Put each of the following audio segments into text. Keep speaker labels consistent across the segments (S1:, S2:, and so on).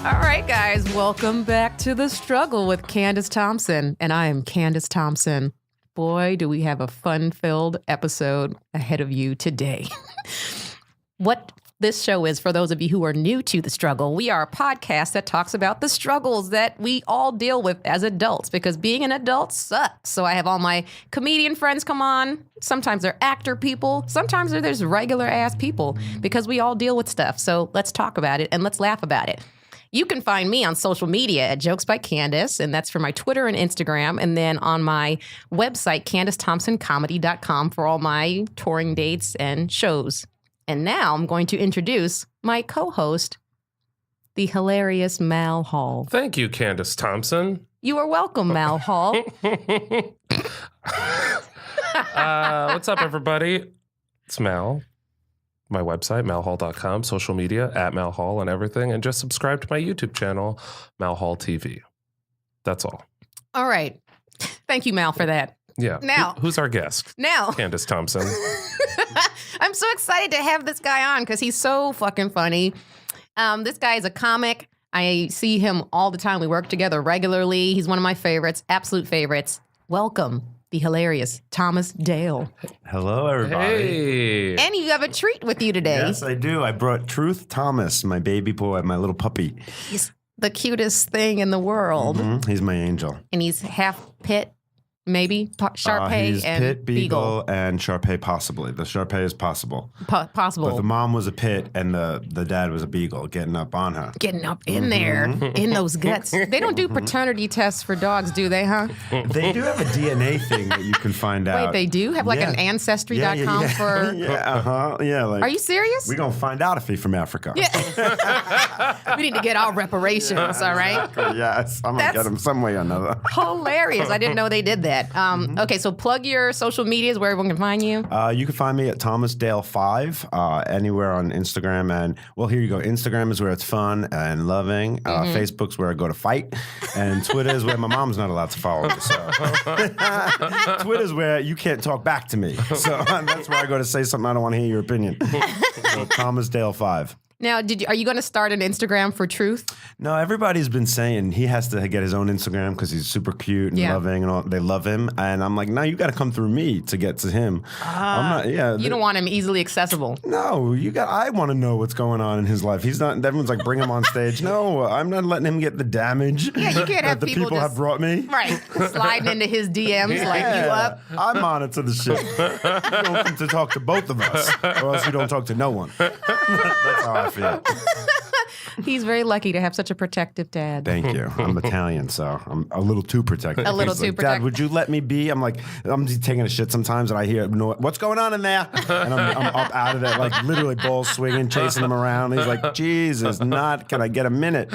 S1: All right, guys, welcome back to The Struggle with Candice Thompson. And I am Candice Thompson. Boy, do we have a fun-filled episode ahead of you today. What this show is, for those of you who are new to The Struggle, we are a podcast that talks about the struggles that we all deal with as adults, because being an adult sucks. So I have all my comedian friends come on. Sometimes they're actor people. Sometimes there's regular-ass people, because we all deal with stuff. So let's talk about it and let's laugh about it. You can find me on social media at Jokes by Candice, and that's for my Twitter and Instagram, and then on my website, CandiceThompsonComedy.com, for all my touring dates and shows. And now I'm going to introduce my co-host, the hilarious Mal Hall.
S2: Thank you, Candice Thompson.
S1: You are welcome, Mal Hall.
S2: What's up, everybody? It's Mal. My website, malhall.com, social media, at Malhall and everything. And just subscribe to my YouTube channel, Malhall TV. That's all.
S1: All right. Thank you, Mal, for that.
S2: Yeah.
S1: Now,
S2: who's our guest?
S1: Now.
S2: Candice Thompson.
S1: I'm so excited to have this guy on because he's so fucking funny. This guy is a comic. I see him all the time. We work together regularly. He's one of my favorites, absolute favorites. Welcome, the hilarious Thomas Dale.
S3: Hello, everybody.
S2: Hey.
S1: And you have a treat with you today.
S3: Yes, I do. I brought Truth Thomas, my baby boy, my little puppy.
S1: He's the cutest thing in the world.
S3: Mm-hmm. He's my angel.
S1: And he's half pit, maybe, Shar-Pei
S3: he's
S1: and
S3: Pit, Beagle, and Shar-Pei possibly. The Shar-Pei is possible.
S1: Possible.
S3: But the mom was a Pit and the dad was a Beagle, getting up on her.
S1: Getting up in there, in those guts. They don't do paternity tests for dogs, do they, huh?
S3: They do have a DNA thing that you can find out.
S1: Wait, they do? Have like an Ancestry.com for...
S3: Yeah, like...
S1: Are you serious?
S3: We're going to find out if he's from Africa.
S1: Yeah. We need to get our reparations, all right?
S3: Exactly, yes, I'm going to get him some way or another.
S1: Hilarious. I didn't know they did that. Okay, so plug your social medias where everyone can find you.
S3: You can find me at ThomasDale5 anywhere on Instagram. And, well, here you go. Instagram is where it's fun and loving. Facebook's where I go to fight. And Twitter is where my mom's not allowed to follow me. So Twitter's where you can't talk back to me. So that's where I go to say something I don't want to hear your opinion. So ThomasDale5.
S1: Now, are you going to start an Instagram for Truth?
S3: No, everybody's been saying he has to get his own Instagram because he's super cute and loving and all. They love him. And I'm like, no, you got to come through me to get to him. I'm not,
S1: you don't want him easily accessible.
S3: No, I want to know what's going on in his life. He's not, everyone's like, bring him on stage. No, I'm not letting him get the damage
S1: Yeah, you can't have
S3: that the people
S1: just,
S3: have brought me.
S1: Right, sliding into his DMs like, you up?
S3: I monitor the shit. You don't come to talk to both of us, or else you don't talk to no one. That's how I feel.
S1: He's very lucky to have such a protective dad.
S3: Thank you. I'm Italian, so I'm a little too protective.
S1: A little
S3: He's
S1: too
S3: like,
S1: protective.
S3: Dad, would you let me be? I'm like, I'm just taking a shit sometimes, and I hear, what's going on in there? And I'm up out of there, like literally balls swinging, chasing him around. He's like, Jesus, can I get a minute?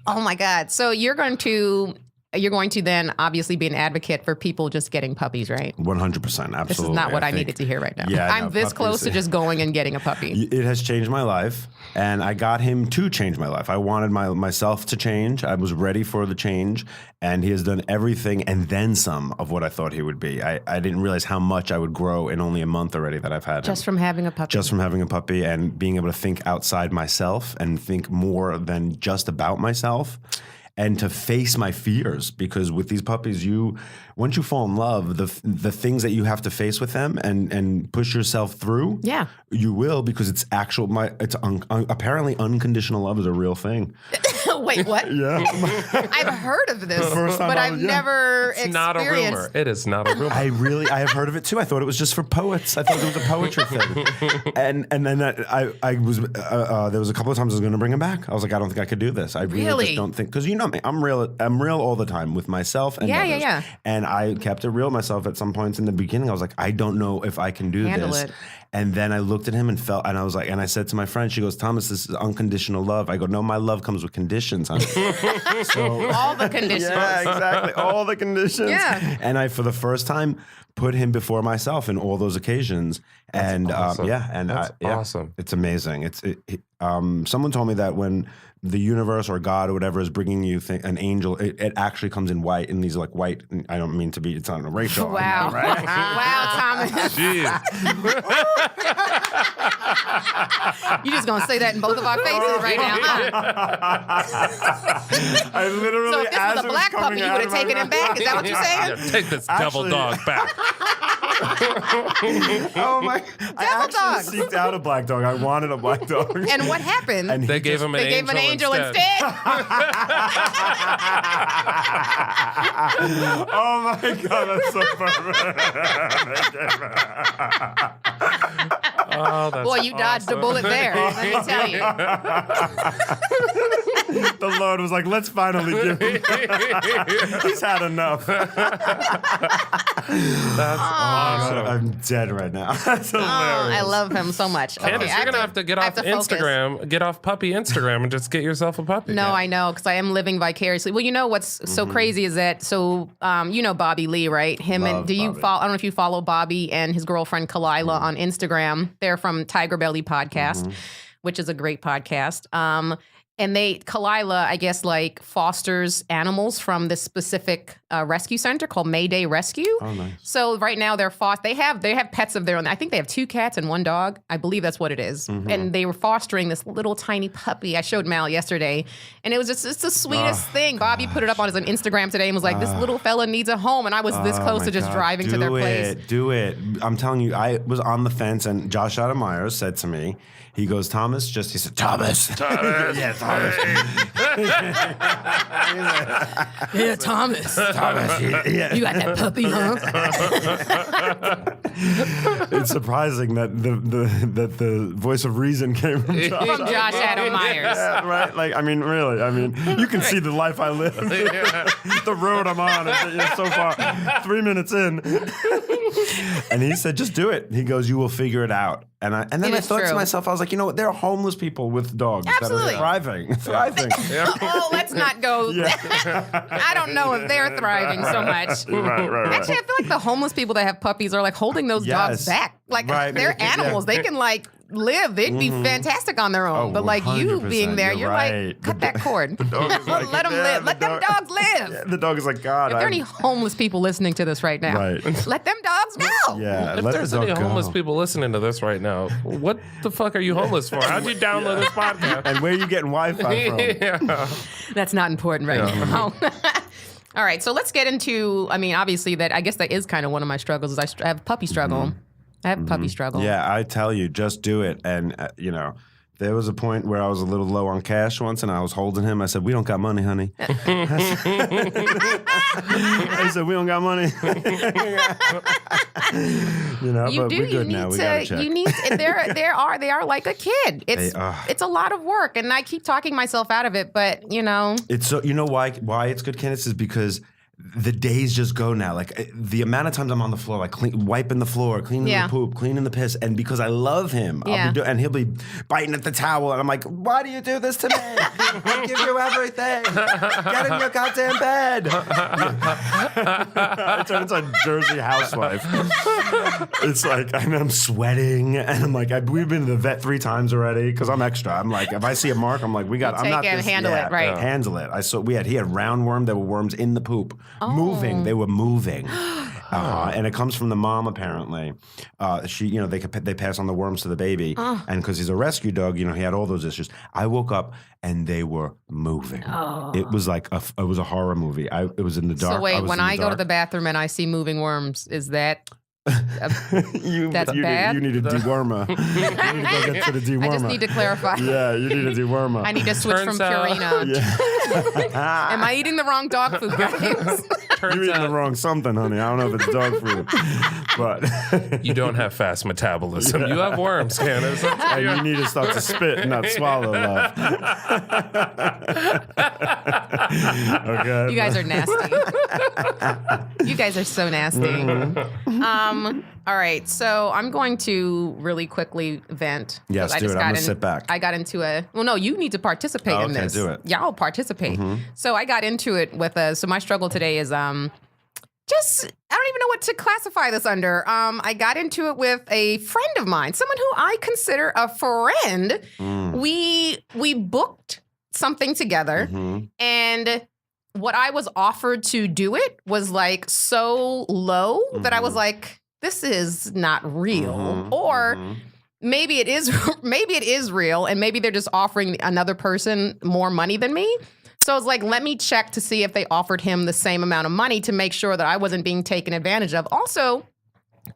S1: Oh my God. So you're going to then obviously be an advocate for people just getting puppies, right?
S3: 100%, absolutely.
S1: This is not what I needed to hear right now.
S3: Yeah,
S1: I'm this close to just going and getting a puppy.
S3: It has changed my life, and I got him to change my life. I wanted myself to change. I was ready for the change, and he has done everything and then some of what I thought he would be. I didn't realize how much I would grow in only a month already that I've had
S1: Just
S3: him.
S1: from having a puppy.
S3: Just from having a puppy and being able to think outside myself and think more than just about myself. And to face my fears, because with these puppies, once you fall in love, the things that you have to face with them and push yourself through, you will, because it's apparently unconditional love is a real thing.
S1: Wait, what?
S3: Yeah,
S1: I've heard of this,
S3: first time
S1: but I've never
S2: It's not a rumor. It is not a rumor.
S3: I have heard of it too. I thought it was just for poets. I thought it was a poetry thing. And then I was there was a couple of times I was going to bring him back. I was like, I don't think I could do this. I really just don't think, because you know me, I'm real all the time with myself and others.
S1: Yeah.
S3: And I kept it real with myself at some points in the beginning. I was like, I don't know if I can do this. And then I looked at him and I was like, and I said to my friend, she goes, Thomas, this is unconditional love. I go, no, my love comes with conditions, honey. So,
S1: all the conditions.
S3: Yeah, exactly. All the conditions.
S1: Yeah.
S3: And I, for the first time, put him before myself in all those occasions.
S2: That's awesome.
S3: That's
S2: awesome.
S3: It's amazing. Someone told me that when the universe or God or whatever is bringing you an angel, it actually comes in white, in these like white, I don't mean to be, it's not a racial.
S1: Wow.
S3: Right?
S1: Wow, Thomas.
S2: Jeez.
S1: You just gonna say that in both of our faces right now, huh?
S3: I literally,
S1: So if this
S3: as
S1: was a
S3: it
S1: black
S3: coming
S1: puppy, you
S3: out
S1: would
S3: of
S1: have
S3: my
S1: taken him
S3: mouth-
S1: back. Is that what you're saying?
S2: Yeah, take this devil
S3: Actually-
S2: dog back.
S3: Oh my! I actually
S1: dog.
S3: seeked out a black dog. I wanted a black dog.
S1: And what happened?
S3: And
S2: They
S3: he
S2: gave
S3: just-
S2: him an
S1: they gave him an angel instead.
S3: Oh my god, that's so perfect.
S2: Oh, that's
S1: Boy, you dodged a bullet there. Let me tell you.
S3: The Lord was like, let's finally give him. He's had enough.
S2: That's awesome.
S3: I'm dead right now. That's hilarious.
S1: I love him so much.
S2: Candice,
S1: Okay,
S2: you're gonna have to get off
S1: focus.
S2: Instagram, get off puppy Instagram, and just get yourself a puppy.
S1: No, I know, because I am living vicariously. Well, you know what's so crazy is that, you know Bobby Lee, right? Him
S3: Love
S1: and do you
S3: Bobby.
S1: follow? I don't know if you follow Bobby and his girlfriend Kalila on Instagram. They're from Tiger Belly Podcast, which is a great podcast. And Kalila, I guess, like fosters animals from this specific rescue center called Mayday Rescue.
S3: Oh, nice.
S1: So right now they have pets of their own. I think they have 2 cats and 1 dog. I believe that's what it is. And they were fostering this little tiny puppy. I showed Mal yesterday, and it was just it's the sweetest thing. Bobby put it up on his Instagram today and was like, "This little fella needs a home," and I was this close
S3: my
S1: to just
S3: God.
S1: driving to their place.
S3: Do it. I'm telling you, I was on the fence, and Josh Adam Myers said to me, he goes, Thomas, he said, Thomas. Yeah, Thomas.
S1: Yeah, Thomas.
S3: Thomas. Yeah.
S1: You got that puppy, huh?
S3: It's surprising that the voice of reason came from Josh.
S1: From Josh Adam Myers.
S3: Yeah, right? Like, I mean, really. I mean, you can see the life I live. The road I'm on is so far. 3 minutes in. And he said, just do it. He goes, you will figure it out. And then
S1: It
S3: I
S1: is
S3: thought to
S1: true.
S3: myself, I was like, you know what? There are homeless people with dogs
S1: Absolutely.
S3: that are thriving.
S1: Oh, let's not go. I don't know if they're thriving so much.
S3: Right.
S1: Actually, I feel like the homeless people that have puppies are like holding those dogs
S3: Yes.
S1: back. Like
S3: Right.
S1: they're animals. They can like live. They'd be fantastic on their own.
S3: Oh,
S1: but like you
S3: 100%,
S1: being there, you're
S3: right.
S1: like, cut that cord.
S3: dog is like,
S1: Let them
S3: yeah,
S1: live.
S3: the
S1: Let them
S3: dog-
S1: dogs live.
S3: The dog is like, God.
S1: If there are any homeless people listening to this right now,
S3: Right.
S1: let them dogs go.
S3: Yeah,
S2: If
S3: let
S2: there's
S3: the dog
S2: any
S3: go.
S2: homeless people listening to this right now, what the fuck are you homeless for? How'd you download this podcast?
S3: And where are you getting Wi-Fi from?
S2: Yeah.
S1: That's not important right now. All right, so let's get into, I mean, obviously I guess that is kind of one of my struggles is I have puppy struggle. I have puppy struggle.
S3: Yeah, I tell you, just do it. And, there was a point where I was a little low on cash once, and I was holding him. I said, we don't got money, honey. I said, we don't got money.
S1: You
S3: but
S1: do.
S3: we're good now. We got a check.
S1: You need. They are like a kid. It's a lot of work, and I keep talking myself out of it. But
S3: It's so, you know why it's good, Candice, is because the days just go now. Like the amount of times I'm on the floor, like wiping the floor, cleaning
S1: Yeah.
S3: the poop, cleaning the piss, and because I love him,
S1: Yeah.
S3: and he'll be biting at the towel, and I'm like, "Why do you do this to me? I give you everything. Get in your goddamn bed." I turn into a Jersey housewife. It's like I'm sweating, and I'm like, we've been to the vet 3 times already because I'm extra. I'm like, if I see a mark, I'm like, we got. I'm
S1: take
S3: not
S1: it and
S3: this,
S1: handle it, right.
S3: Handle it. He had roundworm. There were worms in the poop. Moving. They were moving. And it comes from the mom, apparently. They pass on the worms to the baby. And because he's a rescue dog, he had all those issues. I woke up and they were moving. It was like it was a horror movie. It was in the dark.
S1: so wait,
S3: was
S1: when
S3: in
S1: I go to
S3: dark.
S1: the bathroom and I see moving worms, is that that's bad?
S3: You need a dewormer. You need to go get to the dewormer.
S1: I just need to clarify.
S3: Yeah, you need a dewormer.
S1: I need to switch
S2: Turns
S1: from
S2: out-
S1: Purina. Am I eating the wrong dog food, guys?
S3: You're eating the wrong something, honey. I don't know if it's dog food, but
S2: You don't have fast metabolism. You have worms, Candice.
S3: and you need to start to spit, not swallow, love. Okay.
S1: You guys are nasty. You guys are so nasty. All right, so I'm going to really quickly vent.
S3: Yes,
S1: 'cause
S3: do it. I'm
S1: got
S3: gonna sit back.
S1: I got into no, you need to participate in
S3: Okay,
S1: this.
S3: do it.
S1: Y'all participate. So I got into it with so my struggle today is just I don't even know what to classify this under. I got into it with a friend of mine, someone who I consider a friend. We booked something together, and what I was offered to do it was like so low that I was like, this is not real. Or maybe it is real, and maybe they're just offering another person more money than me. So I was like, let me check to see if they offered him the same amount of money to make sure that I wasn't being taken advantage of. Also,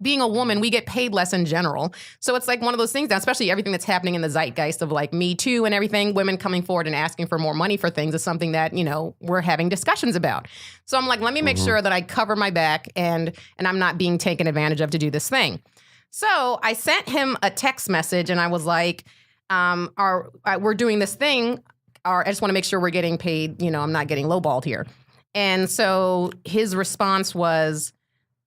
S1: being a woman, we get paid less in general. So it's like one of those things, especially everything that's happening in the zeitgeist of like Me Too and everything, women coming forward and asking for more money for things is something that, we're having discussions about. So I'm like, let me make sure that I cover my back and I'm not being taken advantage of to do this thing. So I sent him a text message and I was like, we're doing this thing. I just want to make sure we're getting paid. I'm not getting lowballed here. And so his response was,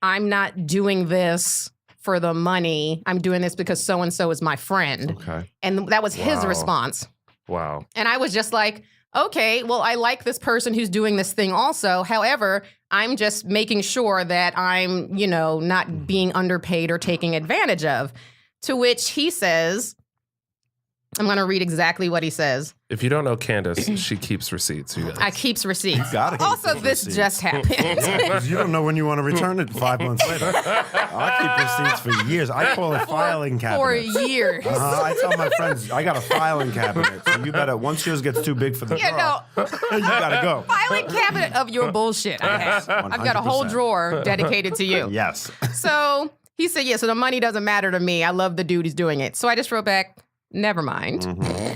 S1: I'm not doing this for the money. I'm doing this because so-and-so is my friend.
S3: Okay.
S1: And that was his response.
S2: Wow.
S1: And I was just like, okay, well, I like this person who's doing this thing also. However, I'm just making sure that I'm, not being underpaid or taking advantage of. To which he says, I'm going to read exactly what he says.
S2: If you don't know Candice, she keeps receipts. You guys.
S1: I keeps receipts.
S3: You gotta keep
S1: Also,
S3: those
S1: this
S3: receipts.
S1: just happened.
S3: You don't know when you want to return it 5 months later. I keep receipts for years. I call it filing cabinet.
S1: For years.
S3: I tell my friends, I got a filing cabinet. So you better, once yours gets too big for the drawer, you gotta go.
S1: Filing cabinet of your bullshit. I've got a whole
S3: 100%.
S1: drawer dedicated to you.
S3: Yes.
S1: So he said, so the money doesn't matter to me. I love the dude who's doing it. So I just wrote back, never mind.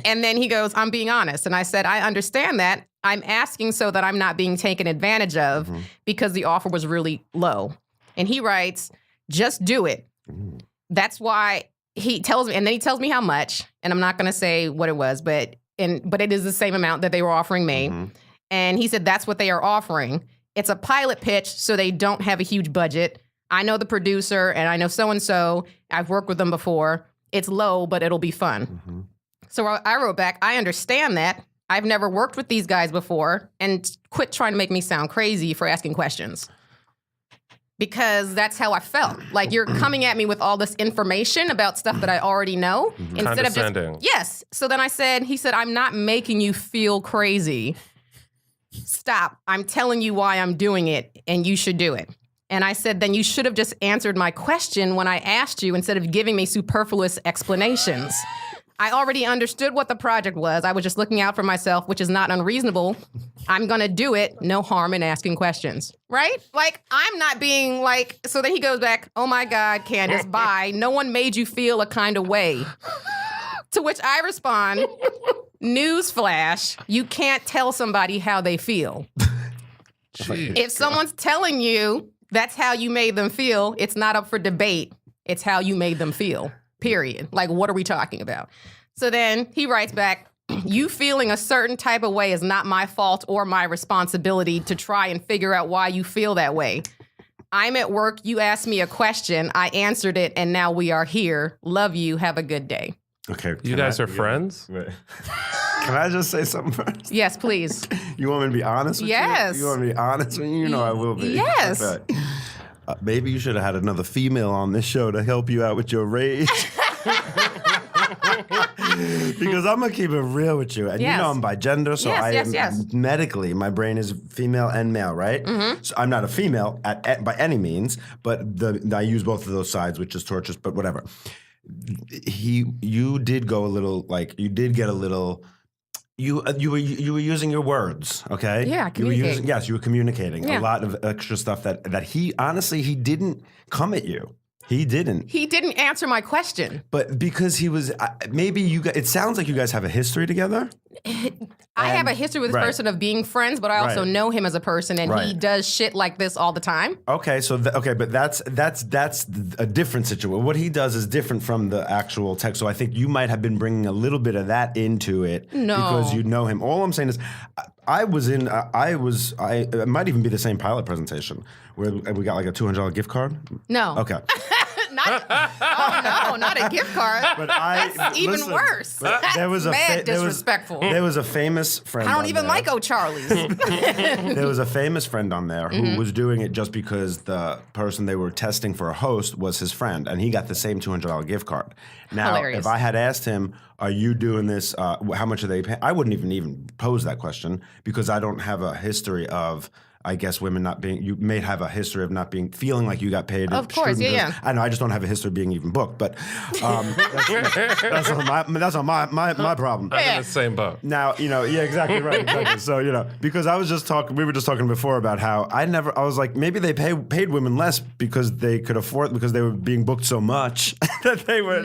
S1: And then he goes, I'm being honest. And I said, I understand that. I'm asking so that I'm not being taken advantage of because the offer was really low. And he writes, just do it. That's why he tells me, and then he tells me how much, and I'm not going to say what it was, but it is the same amount that they were offering me. And he said, that's what they are offering. It's a pilot pitch, so they don't have a huge budget. I know the producer and I know so-and-so. I've worked with them before. It's low, but it'll be fun. So I wrote back, I understand that. I've never worked with these guys before, and quit trying to make me sound crazy for asking questions. Because that's how I felt. Like, you're coming at me with all this information about stuff that I already know. Instead of just, yes. So then he said, I'm not making you feel crazy. Stop. I'm telling you why I'm doing it, and you should do it. And I said, then you should have just answered my question when I asked you instead of giving me superfluous explanations. I already understood what the project was. I was just looking out for myself, which is not unreasonable. I'm going to do it. No harm in asking questions. Right? Like, I'm not being like, so then he goes back, oh my God, Candice, bye. No one made you feel a kind of way. To which I respond, newsflash, you can't tell somebody how they feel. If someone's telling you that's how you made them feel, it's not up for debate. It's how you made them feel, period. Like, what are we talking about? So then he writes back, you feeling a certain type of way is not my fault or my responsibility to try and figure out why you feel that way. I'm at work, you asked me a question, I answered it, and now we are here. Love you, have a good day.
S3: Okay.
S2: You guys are friends?
S3: Can I just say something first?
S1: Yes, please.
S3: You want me to be honest with you?
S1: Yes.
S3: You want me to be honest with you? You know I will be.
S1: Yes.
S3: Okay. Maybe you should have had another female on this show to help you out with your rage. Because I'm going to keep it real with you. And you know I'm bi gender, so medically, my brain is female and male, right? So I'm not a female by any means, but I use both of those sides, which is torturous, but whatever. You did go a little, like, you did get a little... You were using your words, okay?
S1: Yeah, communicating.
S3: You were communicating a lot of extra stuff that he honestly didn't come at you. He didn't.
S1: He didn't answer my question.
S3: But because he was maybe you guys, it sounds like you guys have a history together.
S1: I have a history with this person of being friends, but I also know him as a person, and he does shit like this all the time. Okay,
S3: so but that's a different situation. What he does is different from the actual text. So I think you might have been bringing a little bit of that into it because you know him. All I'm saying is, it might even be the same pilot presentation where we got like a $200 gift card.
S1: No.
S3: Okay.
S1: Not a gift card. But that's even worse.
S3: There was
S1: mad disrespectful.
S3: There was a famous friend.
S1: I don't even like O'Charlie's.
S3: There was a famous friend on there who was doing it just because the person they were testing for a host was his friend, and he got the same $200 gift card. Now, if I had asked him, "Are you doing this? How much are they paying?" I wouldn't even pose that question because I don't have a history of I guess women not being, you may have a history of not feeling like you got paid.
S1: Of course, yeah.
S3: I know, I just don't have a history of being even booked, but that's not my problem.
S2: I'm in the same boat.
S3: Now, exactly right. Exactly. So, because we were just talking before about how I was like, maybe they paid women less because they could afford, because they were being booked so much that they were,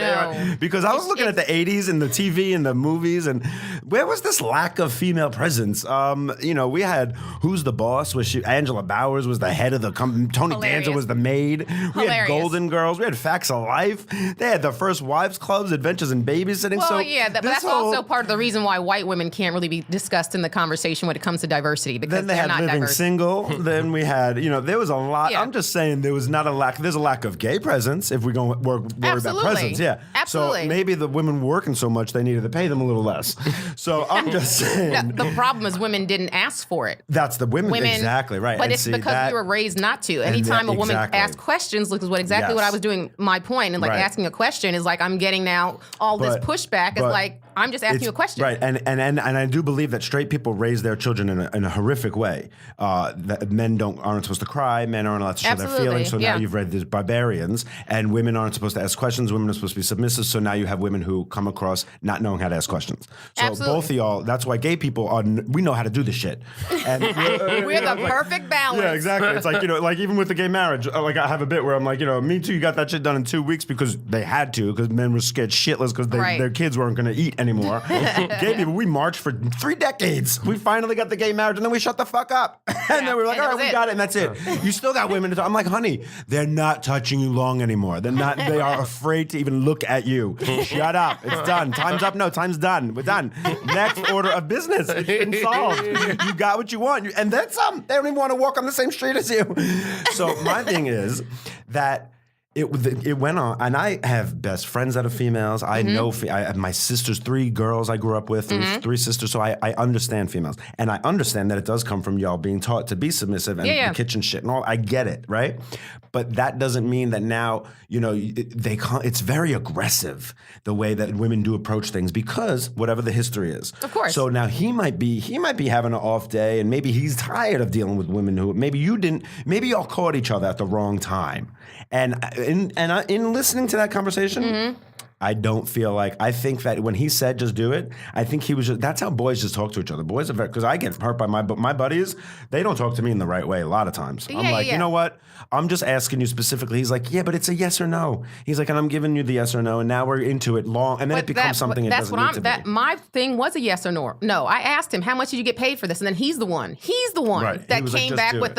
S3: because I was looking at the 80s and the TV and the movies, and where was this lack of female presence? We had Who's the Boss? Angela Bowers was the head of the company. Tony Danza was the maid. We had Golden Girls. We had Facts of Life. They had the First Wives Clubs, Adventures in Babysitting.
S1: Well, but that's also part of the reason why white women can't really be discussed in the conversation when it comes to diversity, because
S3: then they had Living Single. Then we had, there was a lot. Yeah. I'm just saying there was not a lack. There's a lack of gay presence if we're going to worry about presence. Yeah.
S1: Absolutely.
S3: So maybe the women were working so much they needed to pay them a little less. So I'm just saying.
S1: The problem is women didn't ask for it.
S3: That's the women exactly right.
S1: But it's because we were raised not to. Anytime a woman asks questions, which is what I was doing. My point, and asking a question is like I'm getting now all this pushback is like I'm just asking you a question.
S3: Right, and I do believe that straight people raise their children in a horrific way. That men aren't supposed to cry, men aren't allowed to show their feelings. So now you've read these barbarians, and women aren't supposed to ask questions. Women are supposed to be submissive. So now you have women who come across not knowing how to ask questions. So both of y'all, that's why gay people we know how to do this shit. And
S1: we're the perfect balance.
S3: Yeah, exactly. It's like like even with the gay marriage, like I have a bit where I'm like, me too. You got that shit done in 2 weeks because they had to, because men were scared shitless because their kids weren't going to eat anymore. Gay people, we marched for 3 decades. We finally got the gay marriage, and then we shut the fuck up. And then we were like, all right, we got it, and that's it. You still got women to talk. I'm like, honey, they're not touching you long anymore. They are afraid to even look at you. Shut up. It's done. Time's up. No, time's done. We're done. Next order of business. It's been solved. You got what you want. And then some. They don't even want to walk on the same street as you. So my thing is that it went on, and I have best friends that are females. I know I have my sisters, 3 girls I grew up with, 3 sisters, so I understand females. And I understand that it does come from y'all being taught to be submissive and the kitchen shit and all. I get it, right? But that doesn't mean that now, it's very aggressive the way that women do approach things, because whatever the history is.
S1: Of course.
S3: So now he might be having an off day, and maybe he's tired of dealing with women who maybe y'all caught each other at the wrong time. And in listening to that conversation, I don't feel like, I think that when he said just do it, I think he was just, that's how boys just talk to each other. Boys are very, because I get hurt by my buddies, they don't talk to me in the right way a lot of times. I'm like, you know what? I'm just asking you specifically. He's like, yeah, but it's a yes or no. He's like, and I'm giving you the yes or no, and now we're into it long, and then it becomes something it doesn't need to be.
S1: My thing was a yes or no. No, I asked him, how much did you get paid for this? And then he's the one that came back with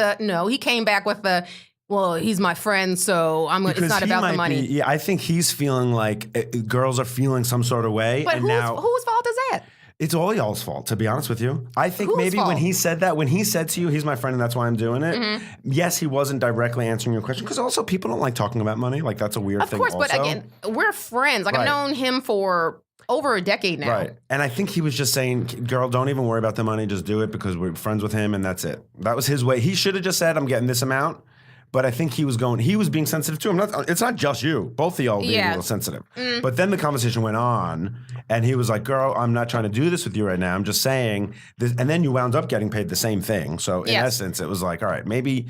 S1: he came back with the, well, he's my friend, so it's not about the money.
S3: I think he's feeling like girls are feeling some sort of way.
S1: But whose fault is that?
S3: It's all y'all's fault, to be honest with you. I think maybe when he said to you, he's my friend and that's why I'm doing it. Yes, he wasn't directly answering your question, because also people don't like talking about money. Like, that's a weird thing.
S1: Of course, but again, we're friends. Like, I've known him for over a decade now.
S3: Right. And I think he was just saying, girl, don't even worry about the money. Just do it because we're friends with him, and that's it. That was his way. He should have just said, I'm getting this amount. But I think he was being sensitive to him. It's not just you. Both of y'all being a little sensitive. But then the conversation went on, and he was like, girl, I'm not trying to do this with you right now. I'm just saying this. And then you wound up getting paid the same thing. So in essence, it was like, all right, maybe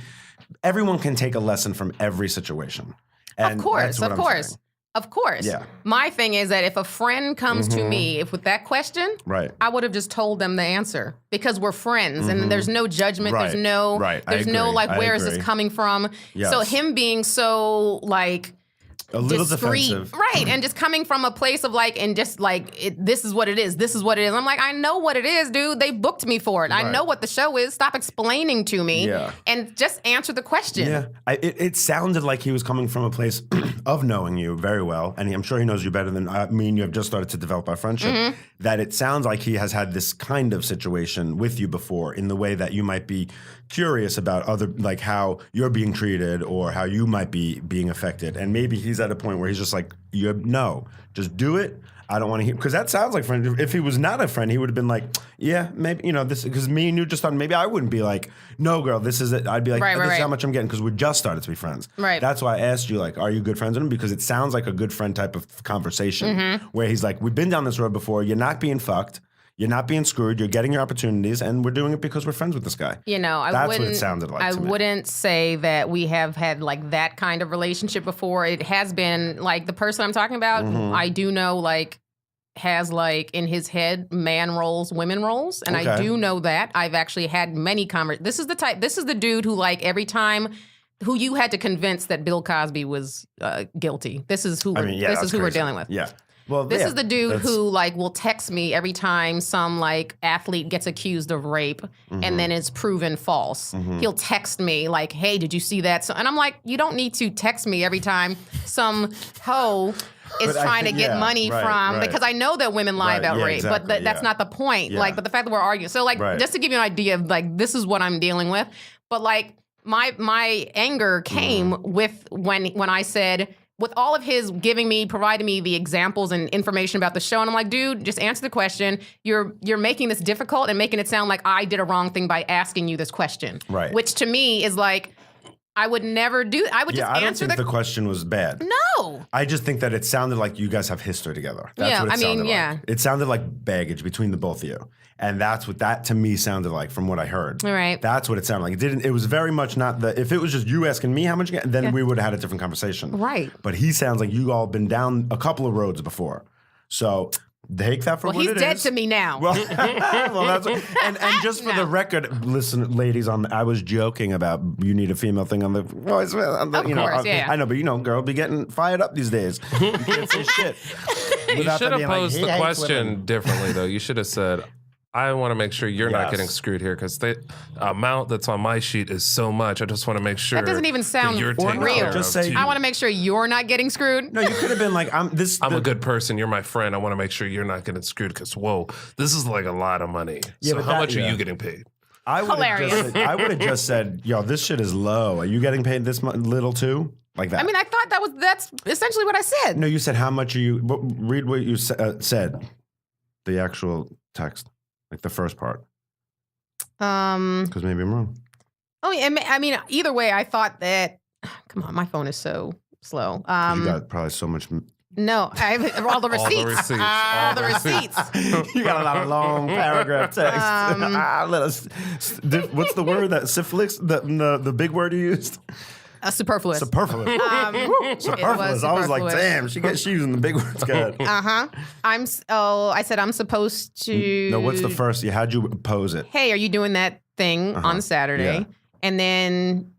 S3: everyone can take a lesson from every situation. And
S1: of course.
S3: Yeah.
S1: My thing is that if a friend comes to me with that question, I would have just told them the answer, because we're friends and there's no judgment.
S3: Right.
S1: There's no where is this coming from?
S3: Yes.
S1: So him being so
S3: a little
S1: discreet,
S3: defensive.
S1: right? And just coming from a place of this is what it is. This is what it is. I'm like, I know what it is, dude. They booked me for it. Right. I know what the show is. Stop explaining to me and just answer the question.
S3: Yeah, it sounded like he was coming from a place of knowing you very well, and I'm sure he knows you better than me and you have just started to develop our friendship. That it sounds like he has had this kind of situation with you before, in the way that you might be curious about how you're being treated or how you might be being affected, and maybe he's at a point where he's just like, just do it. I don't want to hear, because that sounds like friend. If he was not a friend, he would have been like, yeah, maybe, this, because me and you just thought, maybe I wouldn't be like, no, girl, this is it. I'd be like, this is how much I'm getting, because we just started to be friends.
S1: Right.
S3: That's why I asked you, are you good friends with him? Because it sounds like a good friend type of conversation where he's like, we've been down this road before. You're not being fucked. You're not being screwed. You're getting your opportunities, and we're doing it because we're friends with this guy.
S1: That's
S3: what it sounded like to me.
S1: I wouldn't say that we have had like that kind of relationship before. It has been like the person I'm talking about, I do know like has like in his head man roles, women roles. And I do know that. I've actually had many conversations. This is the dude who like every time who you had to convince that Bill Cosby was guilty. This is who we're dealing with.
S3: Yeah. Well,
S1: this is the dude who like will text me every time some like athlete gets accused of rape and then it's proven false. He'll text me like, "Hey, did you see that?" And I'm like, "You don't need to text me every time some hoe is trying to get money from because I know that women lie about rape, but that's not the point. Like, but the fact that we're arguing. So like, just to give you an idea of like, this is what I'm dealing with. But like, my anger came with when I said, with all of his providing me the examples and information about the show. And I'm like, dude, just answer the question. You're making this difficult and making it sound like I did a wrong thing by asking you this question. Right. Which to me is like, I would never do. I would just answer
S3: I don't think the question was bad.
S1: No.
S3: I just think that it sounded like you guys have history together. That's what it sounded like. It sounded like baggage between the both of you. And that's what that to me sounded like from what I heard.
S1: All right.
S3: That's what it sounded like. It was very much not if it was just you asking me how much you get, then we would have had a different conversation.
S1: Right.
S3: But he sounds like you all been down a couple of roads before. So take that for what it is.
S1: Well, he's dead to me now.
S3: Well, that's and just for the record, listen, ladies, I was joking about you need a female thing on the voice.
S1: Of course,
S3: I know, but girl be getting fired up these days. You can't say shit.
S2: You should have posed the question differently, though. You should have said, I want to make sure you're not getting screwed here because the amount that's on my sheet is so much. I just want to make sure
S1: that doesn't even sound
S2: you're taking
S1: real.
S2: care
S3: just
S2: of
S3: say,
S1: I want to make sure you're not getting screwed.
S3: No, you could have been like, I'm
S2: a good person. You're my friend. I want to make sure you're not getting screwed because, whoa, this is like a lot of money.
S3: Yeah,
S2: so how much are you getting paid?
S3: I would have just said, yo, this shit is low. Are you getting paid this little too? Like that.
S1: I mean, I thought that's essentially what I said.
S3: No, you said, how much are you? Read what you said. The actual text. Like the first part. Because maybe I'm wrong.
S1: Oh, yeah. I mean, either way, I thought that. Come on, my phone is so slow.
S3: You got probably so much.
S1: No, I have all the receipts.
S2: All the receipts.
S3: You got a lot of long paragraph text. What's the word that syphilis? The big word you used.
S1: Superfluous.
S3: Superfluous. Superfluous. I was like, damn, she using the big words. Good.
S1: I said I'm supposed to.
S3: No, what's the first? How'd you pose it?
S1: Hey, are you doing that thing on Saturday? Yeah. And then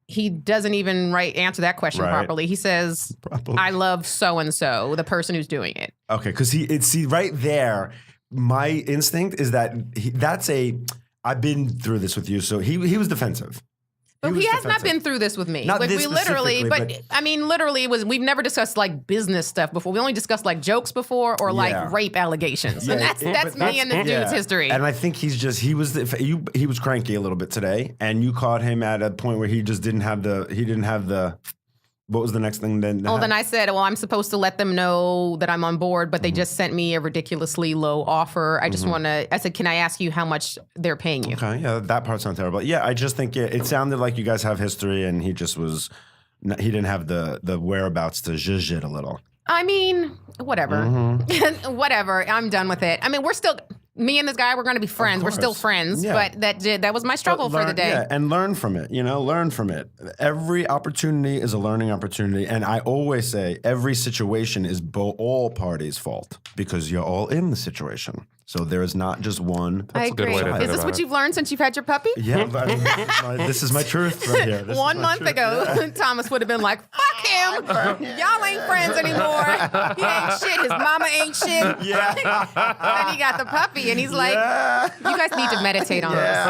S1: he doesn't even answer that question properly. He says, I love so and so, the person who's doing it.
S3: Okay, because right there, my instinct is that I've been through this with you, so he was defensive.
S1: But he has not been through this with me.
S3: Not
S1: like
S3: this
S1: we literally,
S3: but
S1: I mean, literally, we've never discussed like business stuff before. We only discussed like jokes before or like rape allegations, and that's me and this dude's history.
S3: And I think he was cranky a little bit today, and you caught him at a point where he didn't have the. What was the next thing then?
S1: Then I said, well, I'm supposed to let them know that I'm on board, but they just sent me a ridiculously low offer. I just want to, I said, can I ask you how much they're paying you?
S3: Okay, yeah, that part sounds terrible. Yeah, I just think it sounded like you guys have history and he didn't have the whereabouts to zhuzh it a little.
S1: I mean, whatever. Whatever. I'm done with it. I mean, me and this guy, we're going to be friends. We're still friends, but that was my struggle for the day.
S3: Yeah, and learn from it, learn from it. Every opportunity is a learning opportunity. And I always say every situation is all parties' fault because you're all in the situation. So there is not just one.
S1: I agree. Is this what you've learned since you've had your puppy?
S3: Yeah, this is my truth right here.
S1: 1 month ago, Thomas would have been like, fuck him. Y'all ain't friends anymore. He ain't shit. His mama ain't shit.
S3: Yeah.
S1: Then he got the puppy and he's like, you guys need to meditate on this.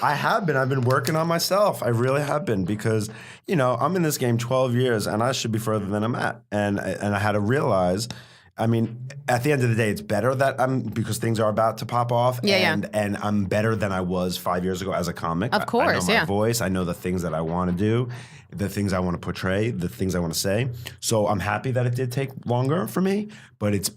S3: I have been. I've been working on myself. I really have been because, I'm in this game 12 years and I should be further than I'm at. And I had to realize, I mean, at the end of the day, it's better that because things are about to pop off. And I'm better than I was 5 years ago as a comic.
S1: Of course,
S3: I know my voice. I know the things that I want to do, the things I want to portray, the things I want to say. So I'm happy that it did take longer for me, but it's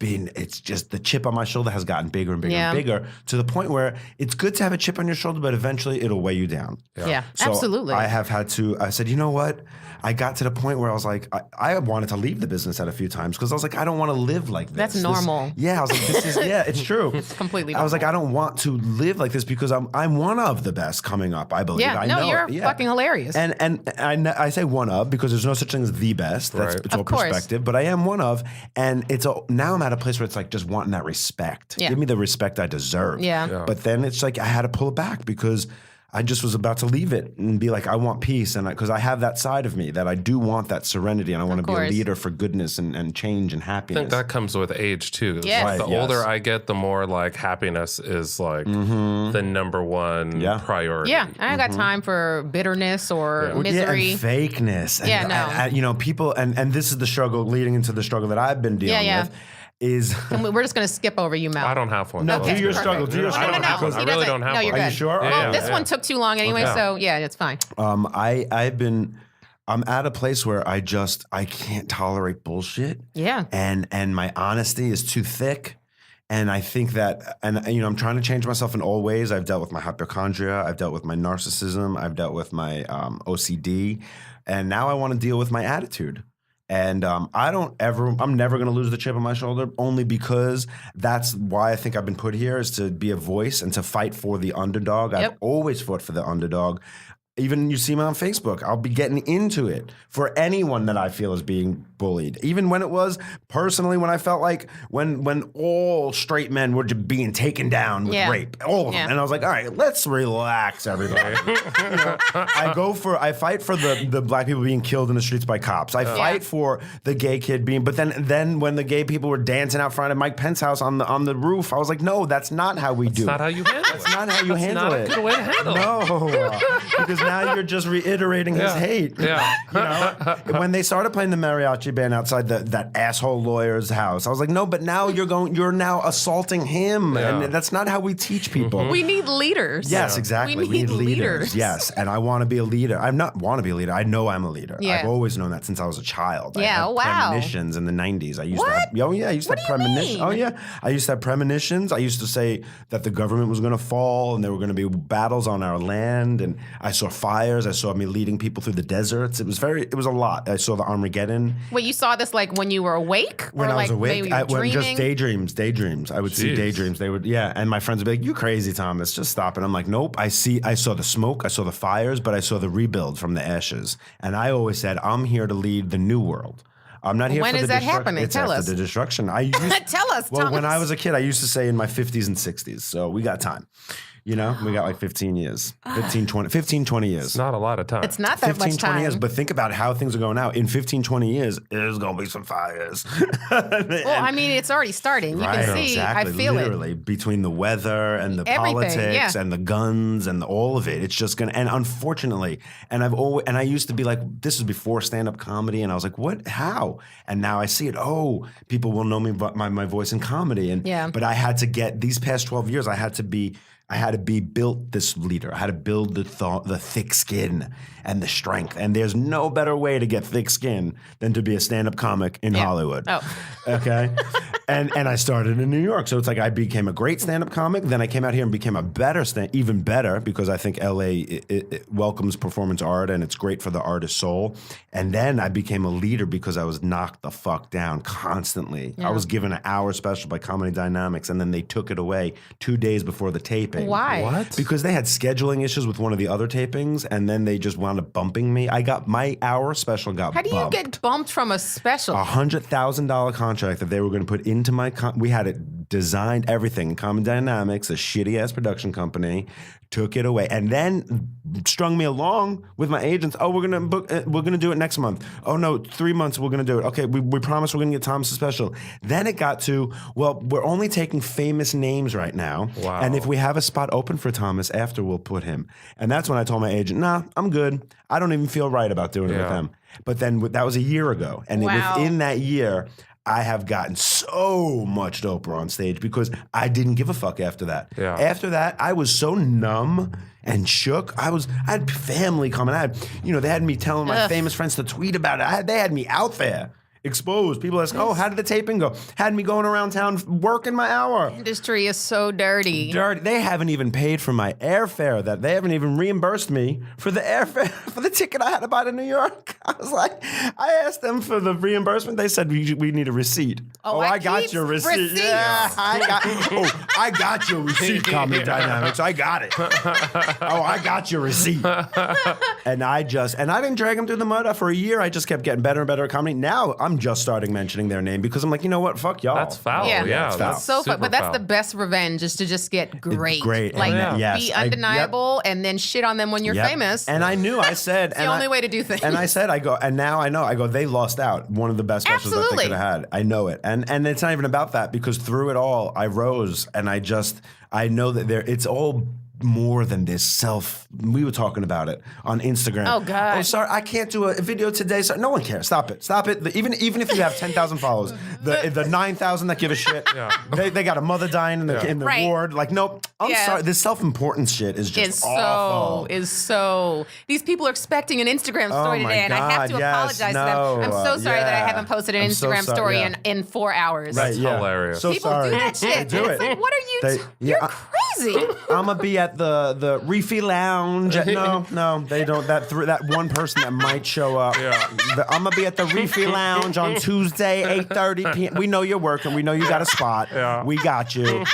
S3: just the chip on my shoulder has gotten bigger and bigger and bigger to the point where it's good to have a chip on your shoulder, but eventually it'll weigh you down.
S1: Yeah,
S3: so
S1: absolutely.
S3: I said, you know what? I got to the point where I was like, I wanted to leave the business at a few times because I was like, I don't want to live like this.
S1: That's normal.
S3: Yeah, I was like, this is, yeah, it's true.
S1: It's completely
S3: I was like, I
S1: normal.
S3: don't want to live like this because I'm one of the best coming up, I believe.
S1: Yeah,
S3: I
S1: no,
S3: know
S1: you're
S3: it. Yeah.
S1: fucking hilarious.
S3: And I say one of because there's no such thing as the best. That's
S2: Right.
S3: It's all
S1: Of course.
S3: perspective. But I am one of, and now I'm at a place where it's like just wanting that respect.
S1: Yeah.
S3: Give me the respect I deserve.
S1: Yeah.
S3: But then it's like I had to pull it back because I just was about to leave it and be like, I want peace. And because I have that side of me that I do want that serenity and I want to be a
S1: course.
S3: leader for goodness and change and
S2: I
S3: happiness.
S2: think that comes with age too. It's
S1: Yes.
S2: like the
S3: Right, yes.
S2: older I get, the more like happiness is like the number one
S3: Yeah.
S2: priority.
S1: Yeah, I ain't got time for bitterness or misery.
S3: Yeah, and fakeness. And,
S1: Yeah, no.
S3: People, and this is the struggle leading into the struggle that I've been dealing
S1: Yeah.
S3: with, is...
S1: And we're just going to skip over you, Mel.
S2: I don't have one.
S3: No,
S2: so
S3: do
S2: it's
S3: your
S2: good.
S3: struggle. Do your
S2: I
S3: struggle.
S2: don't have one.
S1: He
S2: I really
S1: doesn't-
S2: don't have
S1: no,
S2: one.
S1: you're
S3: Are you
S1: good.
S3: sure?
S1: Well,
S2: Yeah,
S1: this
S2: yeah.
S1: one took too long anyway,
S2: Okay.
S1: so yeah, it's fine.
S3: I'm at a place where I can't tolerate bullshit.
S1: Yeah.
S3: And my honesty is too thick. And I think that, I'm trying to change myself in all ways. I've dealt with my hypochondria. I've dealt with my narcissism. I've dealt with my OCD. And now I want to deal with my attitude. And I'm never going to lose the chip on my shoulder, only because that's why I think I've been put here, is to be a voice and to fight for the underdog.
S1: Yep.
S3: I've always fought for the underdog. Even you see me on Facebook, I'll be getting into it for anyone that I feel is being bullied. Even when it was personally, when I felt like when all straight men were just being taken down with rape, all of them. And I was like, all right, let's relax, everybody. I fight for the black people being killed in the streets by cops. I fight for the gay kid being, but then when the gay people were dancing out front of Mike Pence's house on the roof, I was like, no, that's not how we do
S2: That's not how you handle it.
S3: That's not how you handle
S2: not
S3: it.
S2: a good way to handle it.
S3: No, because now you're just reiterating his hate.
S2: Yeah.
S3: When they started playing the mariachi band outside that asshole lawyer's house, I was like, no, but now you're now assaulting him,
S2: Yeah.
S3: and that's not how we teach people.
S1: We need leaders.
S3: Yes, exactly.
S1: We need leaders.
S3: Yes, and I want to be a leader. I want to be a leader. I know I'm a leader.
S1: Yeah.
S3: I've always known that since I was a child. I
S1: Yeah,
S3: had
S1: wow.
S3: premonitions in the 90s. I used
S1: What?
S3: to have, oh yeah, I used to have
S1: What do you
S3: premonitions.
S1: mean?
S3: Oh yeah, I used to have premonitions. I used to say that the government was going to fall and there were going to be battles on our land, and I saw fires. I saw me leading people through the deserts. It was a lot. I saw the Armageddon.
S1: Wait, you saw this like when you were awake?
S3: When
S1: or
S3: I was
S1: like
S3: awake,
S1: maybe you were
S3: just
S1: dreaming?
S3: daydreams. I would see
S2: Jeez.
S3: daydreams. They would, yeah. And my friends would be like, "You crazy, Thomas? Just stop it." I'm like, "Nope. I saw the smoke. I saw the fires, but I saw the rebuild from the ashes." And I always said, "I'm here to lead the new world. I'm not here
S1: When
S3: for the
S1: is that
S3: destruction."
S1: happening?
S3: It's
S1: Tell
S3: after
S1: us.
S3: the destruction.
S1: Tell us,
S3: Well, when
S1: Thomas.
S3: I was a kid, I used to say in my 50s and 60s. So we got time. We got like 15 years, 15, 20 years.
S2: It's not a lot of time.
S1: It's not that
S3: 15,
S1: much
S3: 20
S1: time.
S3: years, but think about how things are going now. In 15, 20 years, there's going to be some fires.
S1: Well, I mean, it's already starting. You can see.
S3: Exactly.
S1: I feel
S3: literally, between the weather and the
S1: Everything,
S3: politics
S1: yeah.
S3: and the guns and all of it, it's just gonna. And unfortunately, I used to be like, this was before stand-up comedy, and I was like, what? How? And now I see it. Oh, people will know me by my voice in comedy, and
S1: Yeah.
S3: But I had to get these past 12 years. I had to be built this leader. I had to build the thick skin and the strength. And there's no better way to get thick skin than to be a stand-up comic in Hollywood.
S1: Oh.
S3: Okay. And I started in New York. So it's like I became a great stand-up comic. Then I came out here and became a better even better, because I think LA it welcomes performance art and it's great for the artist's soul. And then I became a leader because I was knocked the fuck down constantly.
S1: Yeah.
S3: I was given an hour special by Comedy Dynamics, and then they took it away 2 days before the taping.
S1: Why?
S2: What?
S3: Because they had scheduling issues with one of the other tapings, and then they just wound up bumping me. I got my hour special got
S1: How do you
S3: bumped.
S1: get bumped from a special?
S3: $100,000 contract that they were going to put into my we had it designed, everything. Common Dynamics, a shitty ass production company, took it away, and then strung me along with my agents. Oh, we're gonna book. We're gonna do it next month. Oh no, 3 months. We're gonna do it. Okay, we promise we're gonna get Thomas a special. Then it got to, well, we're only taking famous names right now.
S2: Wow.
S3: And if we have a spot open for Thomas after, we'll put him. And that's when I told my agent, nah, I'm good. I don't even feel right about doing it with
S2: Yeah.
S3: them. But then that was a year ago, and
S1: Wow.
S3: within that year, I have gotten so much doper on stage because I didn't give a fuck after that.
S2: Yeah.
S3: After that, I was so numb and shook. I had family coming. They had me telling my
S1: Ugh.
S3: famous friends to tweet about it. They had me out there. exposed. People ask, oh, how did the taping go? Had me going around town working my hour.
S1: Industry is so dirty.
S3: Dirty. They haven't even paid for my airfare. That they haven't even reimbursed me for the airfare for the ticket I had to buy to New York. I was like, I asked them for the reimbursement. They said we need a receipt.
S1: Oh,
S3: I got your receipt.
S1: Receipts.
S3: Yeah, I got your receipt. Comedy Dynamics. I got it. Oh, I got your receipt. And I didn't drag them through the mud for a year. I just kept getting better and better at comedy. Now I'm just starting mentioning their name because I'm like, you know what? Fuck y'all.
S2: That's foul.
S1: Yeah.
S2: Yeah,
S1: That's so fun.
S2: super
S1: But that's
S2: foul.
S1: the best revenge is to just get great.
S3: Great.
S1: Like,
S3: And yes,
S1: be undeniable and then shit on them when you're
S3: Yep.
S1: famous.
S3: And I knew, I said.
S1: It's the only way to do things.
S3: And I said, now I know, they lost out. One of the best specials that they
S1: Absolutely.
S3: could have had. I know it. And it's not even about that because through it all, I rose and I know that it's all more than this we were talking about it on Instagram.
S1: Oh, God.
S3: Oh, sorry, I can't do a video today. Sorry. No one cares. Stop it. Even if you have 10,000 followers, the 9,000 that give a shit, they got a mother dying in the
S1: Right.
S3: ward. Like, nope, I'm sorry. This self-importance shit is just awful.
S1: These people are expecting an Instagram story
S3: Oh, my
S1: today, and I have to
S3: God, yes,
S1: apologize to
S3: no,
S1: them. I'm so sorry that I
S3: yeah.
S1: haven't posted an
S3: I'm so
S1: Instagram
S3: sorry,
S1: story
S3: yeah.
S1: in 4 hours.
S3: Right, yeah.
S2: hilarious.
S3: So
S1: People
S3: sorry.
S1: do that shit.
S3: They do
S1: It's
S3: it.
S1: like, what are you?
S3: Yeah,
S1: You're crazy.
S3: I'm gonna be at the Reefy Lounge. No, they don't. That one person that might show up. I'm gonna be at the Reefy Lounge on Tuesday, 8:30 p.m. We know you're working. We know you got a spot.
S2: Yeah.
S3: We got you.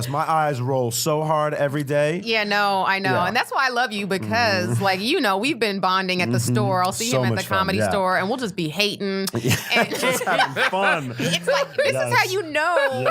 S3: My eyes roll so hard every day.
S1: Yeah, no, I know.
S3: Yeah.
S1: And that's why I love you because, we've been bonding at the store. I'll see
S3: So
S1: him at
S3: much
S1: the
S3: fun,
S1: comedy
S3: yeah.
S1: store, and we'll just be hating. And
S3: Just having fun.
S1: it's like, this is how you know,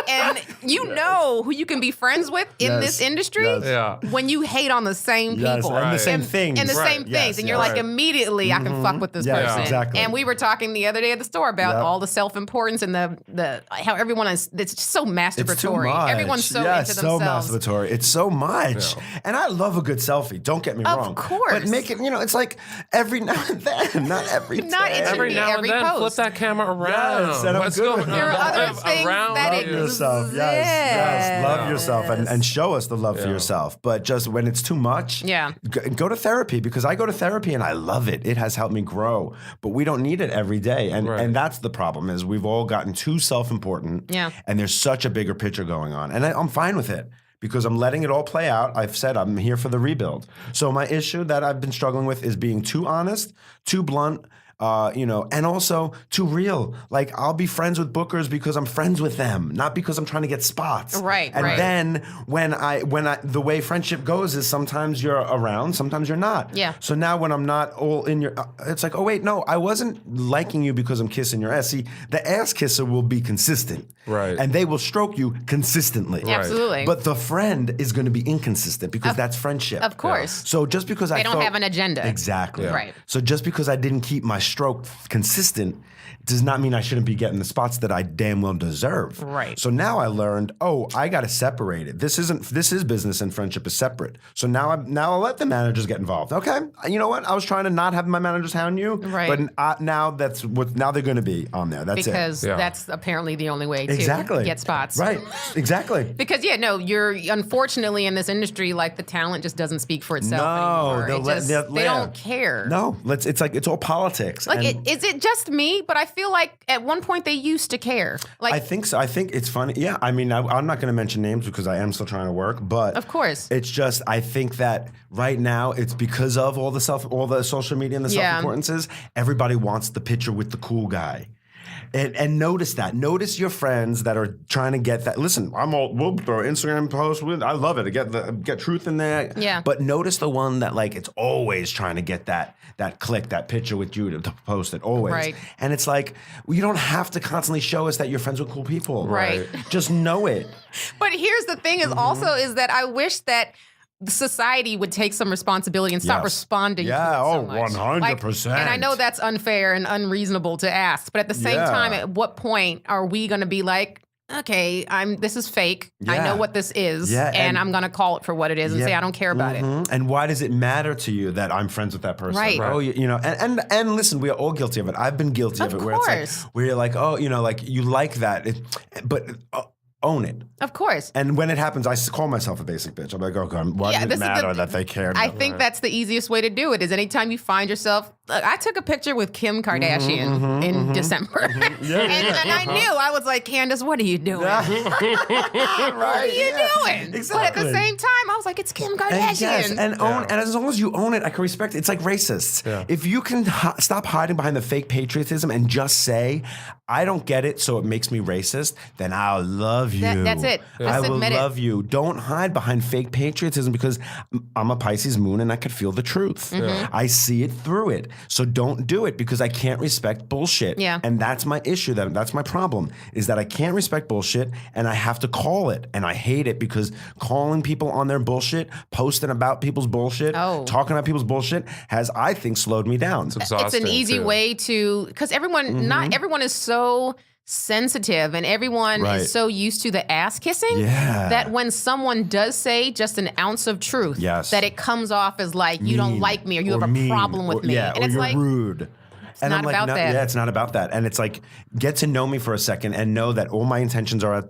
S1: and you know who you can be friends with in
S3: Yes.
S1: this industry
S3: Yes.
S2: Yeah.
S1: when you hate on the same
S3: Yes,
S1: people.
S3: and the
S2: Right.
S3: same things.
S1: And the
S2: Right.
S1: same things.
S3: Yes,
S1: And you're
S3: yes.
S1: like, immediately, I can fuck with this
S3: Yes,
S1: person.
S3: exactly.
S1: And we were talking the other day at the store about
S3: Yep.
S1: all the self-importance and the how everyone is, it's just so masturbatory.
S3: It's too much.
S1: Everyone's so
S3: yes,
S1: into
S3: so
S1: themselves.
S3: masturbatory. It's so much. And I love a good selfie. Don't get me
S1: Of
S3: wrong.
S1: course.
S3: But make it, it's like every now and then, not every
S1: Not
S3: day.
S1: it should
S2: Every
S1: be
S2: now
S1: every
S2: and then, flip
S1: post.
S2: that camera around.
S3: Yes, and I'm
S2: What's
S3: good
S2: going
S3: with
S2: on?
S3: it.
S1: There are other things
S2: around
S1: that
S3: Love yourself. Yes. Love yourself and show us the love for yourself. But just when it's too much,
S1: Yeah.
S3: go to therapy because I go to therapy and I love it. It has helped me grow. But we don't need it every day. And that's the problem is we've all gotten too self-important.
S1: Yeah.
S3: And there's such a bigger picture going on. And I'm fine with it. Because I'm letting it all play out. I've said I'm here for the rebuild. So my issue that I've been struggling with is being too honest, too blunt, and also too real. Like I'll be friends with bookers because I'm friends with them, not because I'm trying to get spots.
S1: Right,
S3: And
S1: right.
S3: then when the way friendship goes is sometimes you're around, sometimes you're not.
S1: Yeah.
S3: So now when I'm not all in your, it's like, oh wait, no, I wasn't liking you because I'm kissing your ass. See, the ass kisser will be consistent.
S2: Right.
S3: And they will stroke you consistently.
S1: Absolutely.
S3: But the friend is going to be inconsistent because that's friendship.
S1: Of course.
S3: So just because
S1: They don't have an agenda.
S3: Exactly.
S1: Right.
S3: So just because I didn't keep my stroke consistent does not mean I shouldn't be getting the spots that I damn well deserve.
S1: Right.
S3: So now I learned, I got to separate it. This is business and friendship is separate. So now I'll let the managers get involved. Okay. You know what? I was trying to not have my managers hound you.
S1: Right.
S3: But now now they're going to be on there. That's
S1: because
S3: it.
S2: Yeah.
S1: that's apparently the only way to
S3: Exactly.
S1: get spots.
S3: Right. Exactly.
S1: Because you're unfortunately in this industry, like the talent just doesn't speak for itself
S3: No,
S1: anymore. They don't care.
S3: No, it's all politics.
S1: Like,
S3: And
S1: is it just me? But I feel like at one point they used to care. Like,
S3: I think so. I think it's funny. Yeah, I mean, I'm not going to mention names because I am still trying to work, but
S1: Of course.
S3: it's just I think that right now it's because of all the social media and the
S1: Yeah.
S3: self-importances. Everybody wants the picture with the cool guy. And notice that. Notice your friends that are trying to get that. Listen, we'll throw Instagram posts with. I love it. I get truth in there.
S1: Yeah.
S3: But notice the one that it's always trying to get that click, that picture with you to post it always.
S1: Right.
S3: And it's like you don't have to constantly show us that you're friends with cool people.
S1: Right.
S3: Just know it.
S1: but here's the thing: is also is that I wish that the society would take some responsibility and stop
S3: Yes.
S1: responding
S3: Yeah,
S1: to it so
S3: oh,
S1: much.
S3: 100%.
S1: And I know that's unfair and unreasonable to ask, but at the same
S3: Yeah.
S1: time, at what point are we going to be like, okay, this is fake. I
S3: Yeah.
S1: know what this is,
S3: Yeah,
S1: and
S3: and-
S1: I'm going to call it for what it is and
S3: Yeah.
S1: say I don't care about it.
S3: Mhm. And why does it matter to you that I'm friends with that person?
S1: Right.
S3: Oh, and listen, we are all guilty of it. I've been guilty of
S1: Of
S3: it. Where
S1: course.
S3: it's like, where you're like, you like that, but own it.
S1: Of course.
S3: And when it happens, I call myself a basic bitch. I'm like, oh God, why
S1: Yeah,
S3: does
S1: this
S3: it
S1: is
S3: matter that they cared?
S1: I think that's the easiest way to do it is anytime you find yourself Look, I took a picture with Kim Kardashian in December. And I knew. I was like, Candice, what are you doing?
S3: Right,
S1: What are you doing?
S3: Exactly.
S1: But at the same time, I was like, it's Kim Kardashian.
S3: And yes, and as long as you own it, I can respect it. It's like racists.
S2: Yeah.
S3: If you can stop hiding behind the fake patriotism and just say, I don't get it, so it makes me racist, then I'll love you.
S1: That's it. Just
S3: I will
S1: admit it.
S3: love you. Don't hide behind fake patriotism because I'm a Pisces moon and I could feel the truth. I see it through it. So don't do it because I can't respect bullshit.
S1: Yeah.
S3: And that's my issue. That's my problem is that I can't respect bullshit and I have to call it. And I hate it because calling people on their bullshit, posting about people's bullshit, talking about people's bullshit has, I think, slowed me down.
S2: It's exhausting.
S1: It's an easy way to, because everyone, not everyone is so sensitive and everyone is so used to the ass kissing that when someone does say just an ounce of truth, that it comes off as like you don't like me or you have a problem with me.
S3: And
S1: it's
S3: or you're
S1: like
S3: rude. And
S1: not
S3: I'm like,
S1: about that.
S3: Yeah, it's not about that. And it's like, get to know me for a second and know that all my intentions are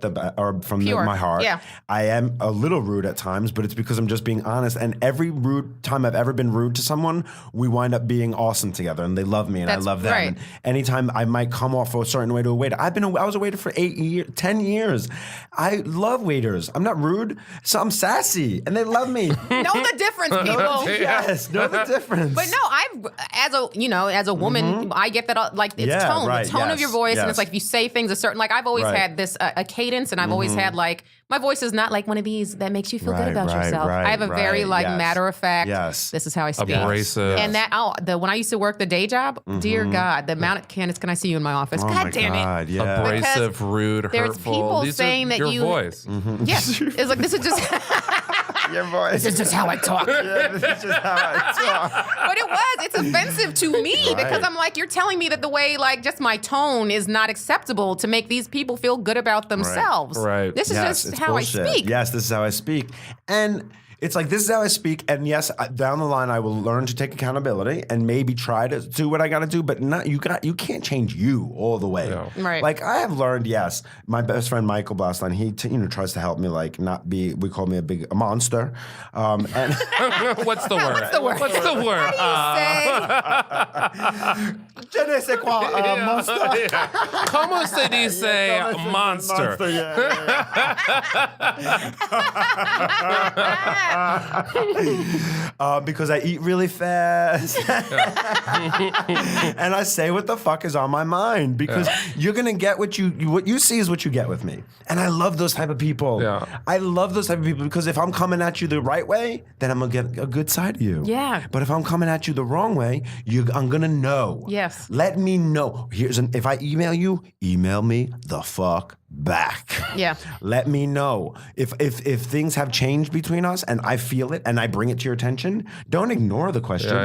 S3: from my heart.
S1: Yeah.
S3: I am a little rude at times, but it's because I'm just being honest. And every rude time I've ever been rude to someone, we wind up being awesome together, and they love me, and I love them.
S1: Right.
S3: And anytime I might come off a certain way to a waiter, I was a waiter for 10 years. I love waiters. I'm not rude, so I'm sassy, and they love me.
S1: know the difference, people.
S3: Yes, know the difference.
S1: But no, as a woman, I get that, like, it's tone, the tone of your voice, and it's like if you say things a certain, like, I've always had this, a cadence, and I've always had, like, my voice is not like one of these that makes you feel good about yourself. I have a very, matter of fact, this is how I speak.
S2: Abrasive.
S1: And that, when I used to work the day job, dear God, the amount of, Candice, can I see you in my office? God damn it.
S3: Yeah.
S2: Abrasive, rude, hurtful.
S1: There's people saying that
S2: your voice.
S1: Yes. It's like, this is just...
S3: Your voice.
S1: This is just how I talk.
S3: This is just how I talk.
S1: But it's offensive to me because I'm like, you're telling me that the way, like, just my tone is not acceptable to make these people feel good about themselves.
S2: Right.
S1: This is just how
S3: bullshit.
S1: I speak.
S3: Yes, this is how I speak. And it's like, this is how I speak. And yes, down the line, I will learn to take accountability and maybe try to do what I got to do. But you can't change you all the way.
S1: Yeah. Right.
S3: Like, I have learned, yes, my best friend, Michael Blastline, he tries to help me, like, not be, we call me a monster. And
S2: What's the word? What's the word?
S3: Je ne sais quoi, monster.
S2: Como se dice monster?
S3: Because I eat really fast. And I say what the fuck is on my mind because you're going to get what you see is what you get with me. And I love those type of people.
S2: Yeah.
S3: I love those type of people because if I'm coming at you the right way, then I'm going to get a good side of you.
S1: Yeah.
S3: But if I'm coming at you the wrong way, I'm going to know.
S1: Yes.
S3: Let me know. If I email you, email me the fuck back.
S1: Yeah.
S3: Let me know. If things have changed between us and I feel it and I bring it to your attention, don't ignore the question.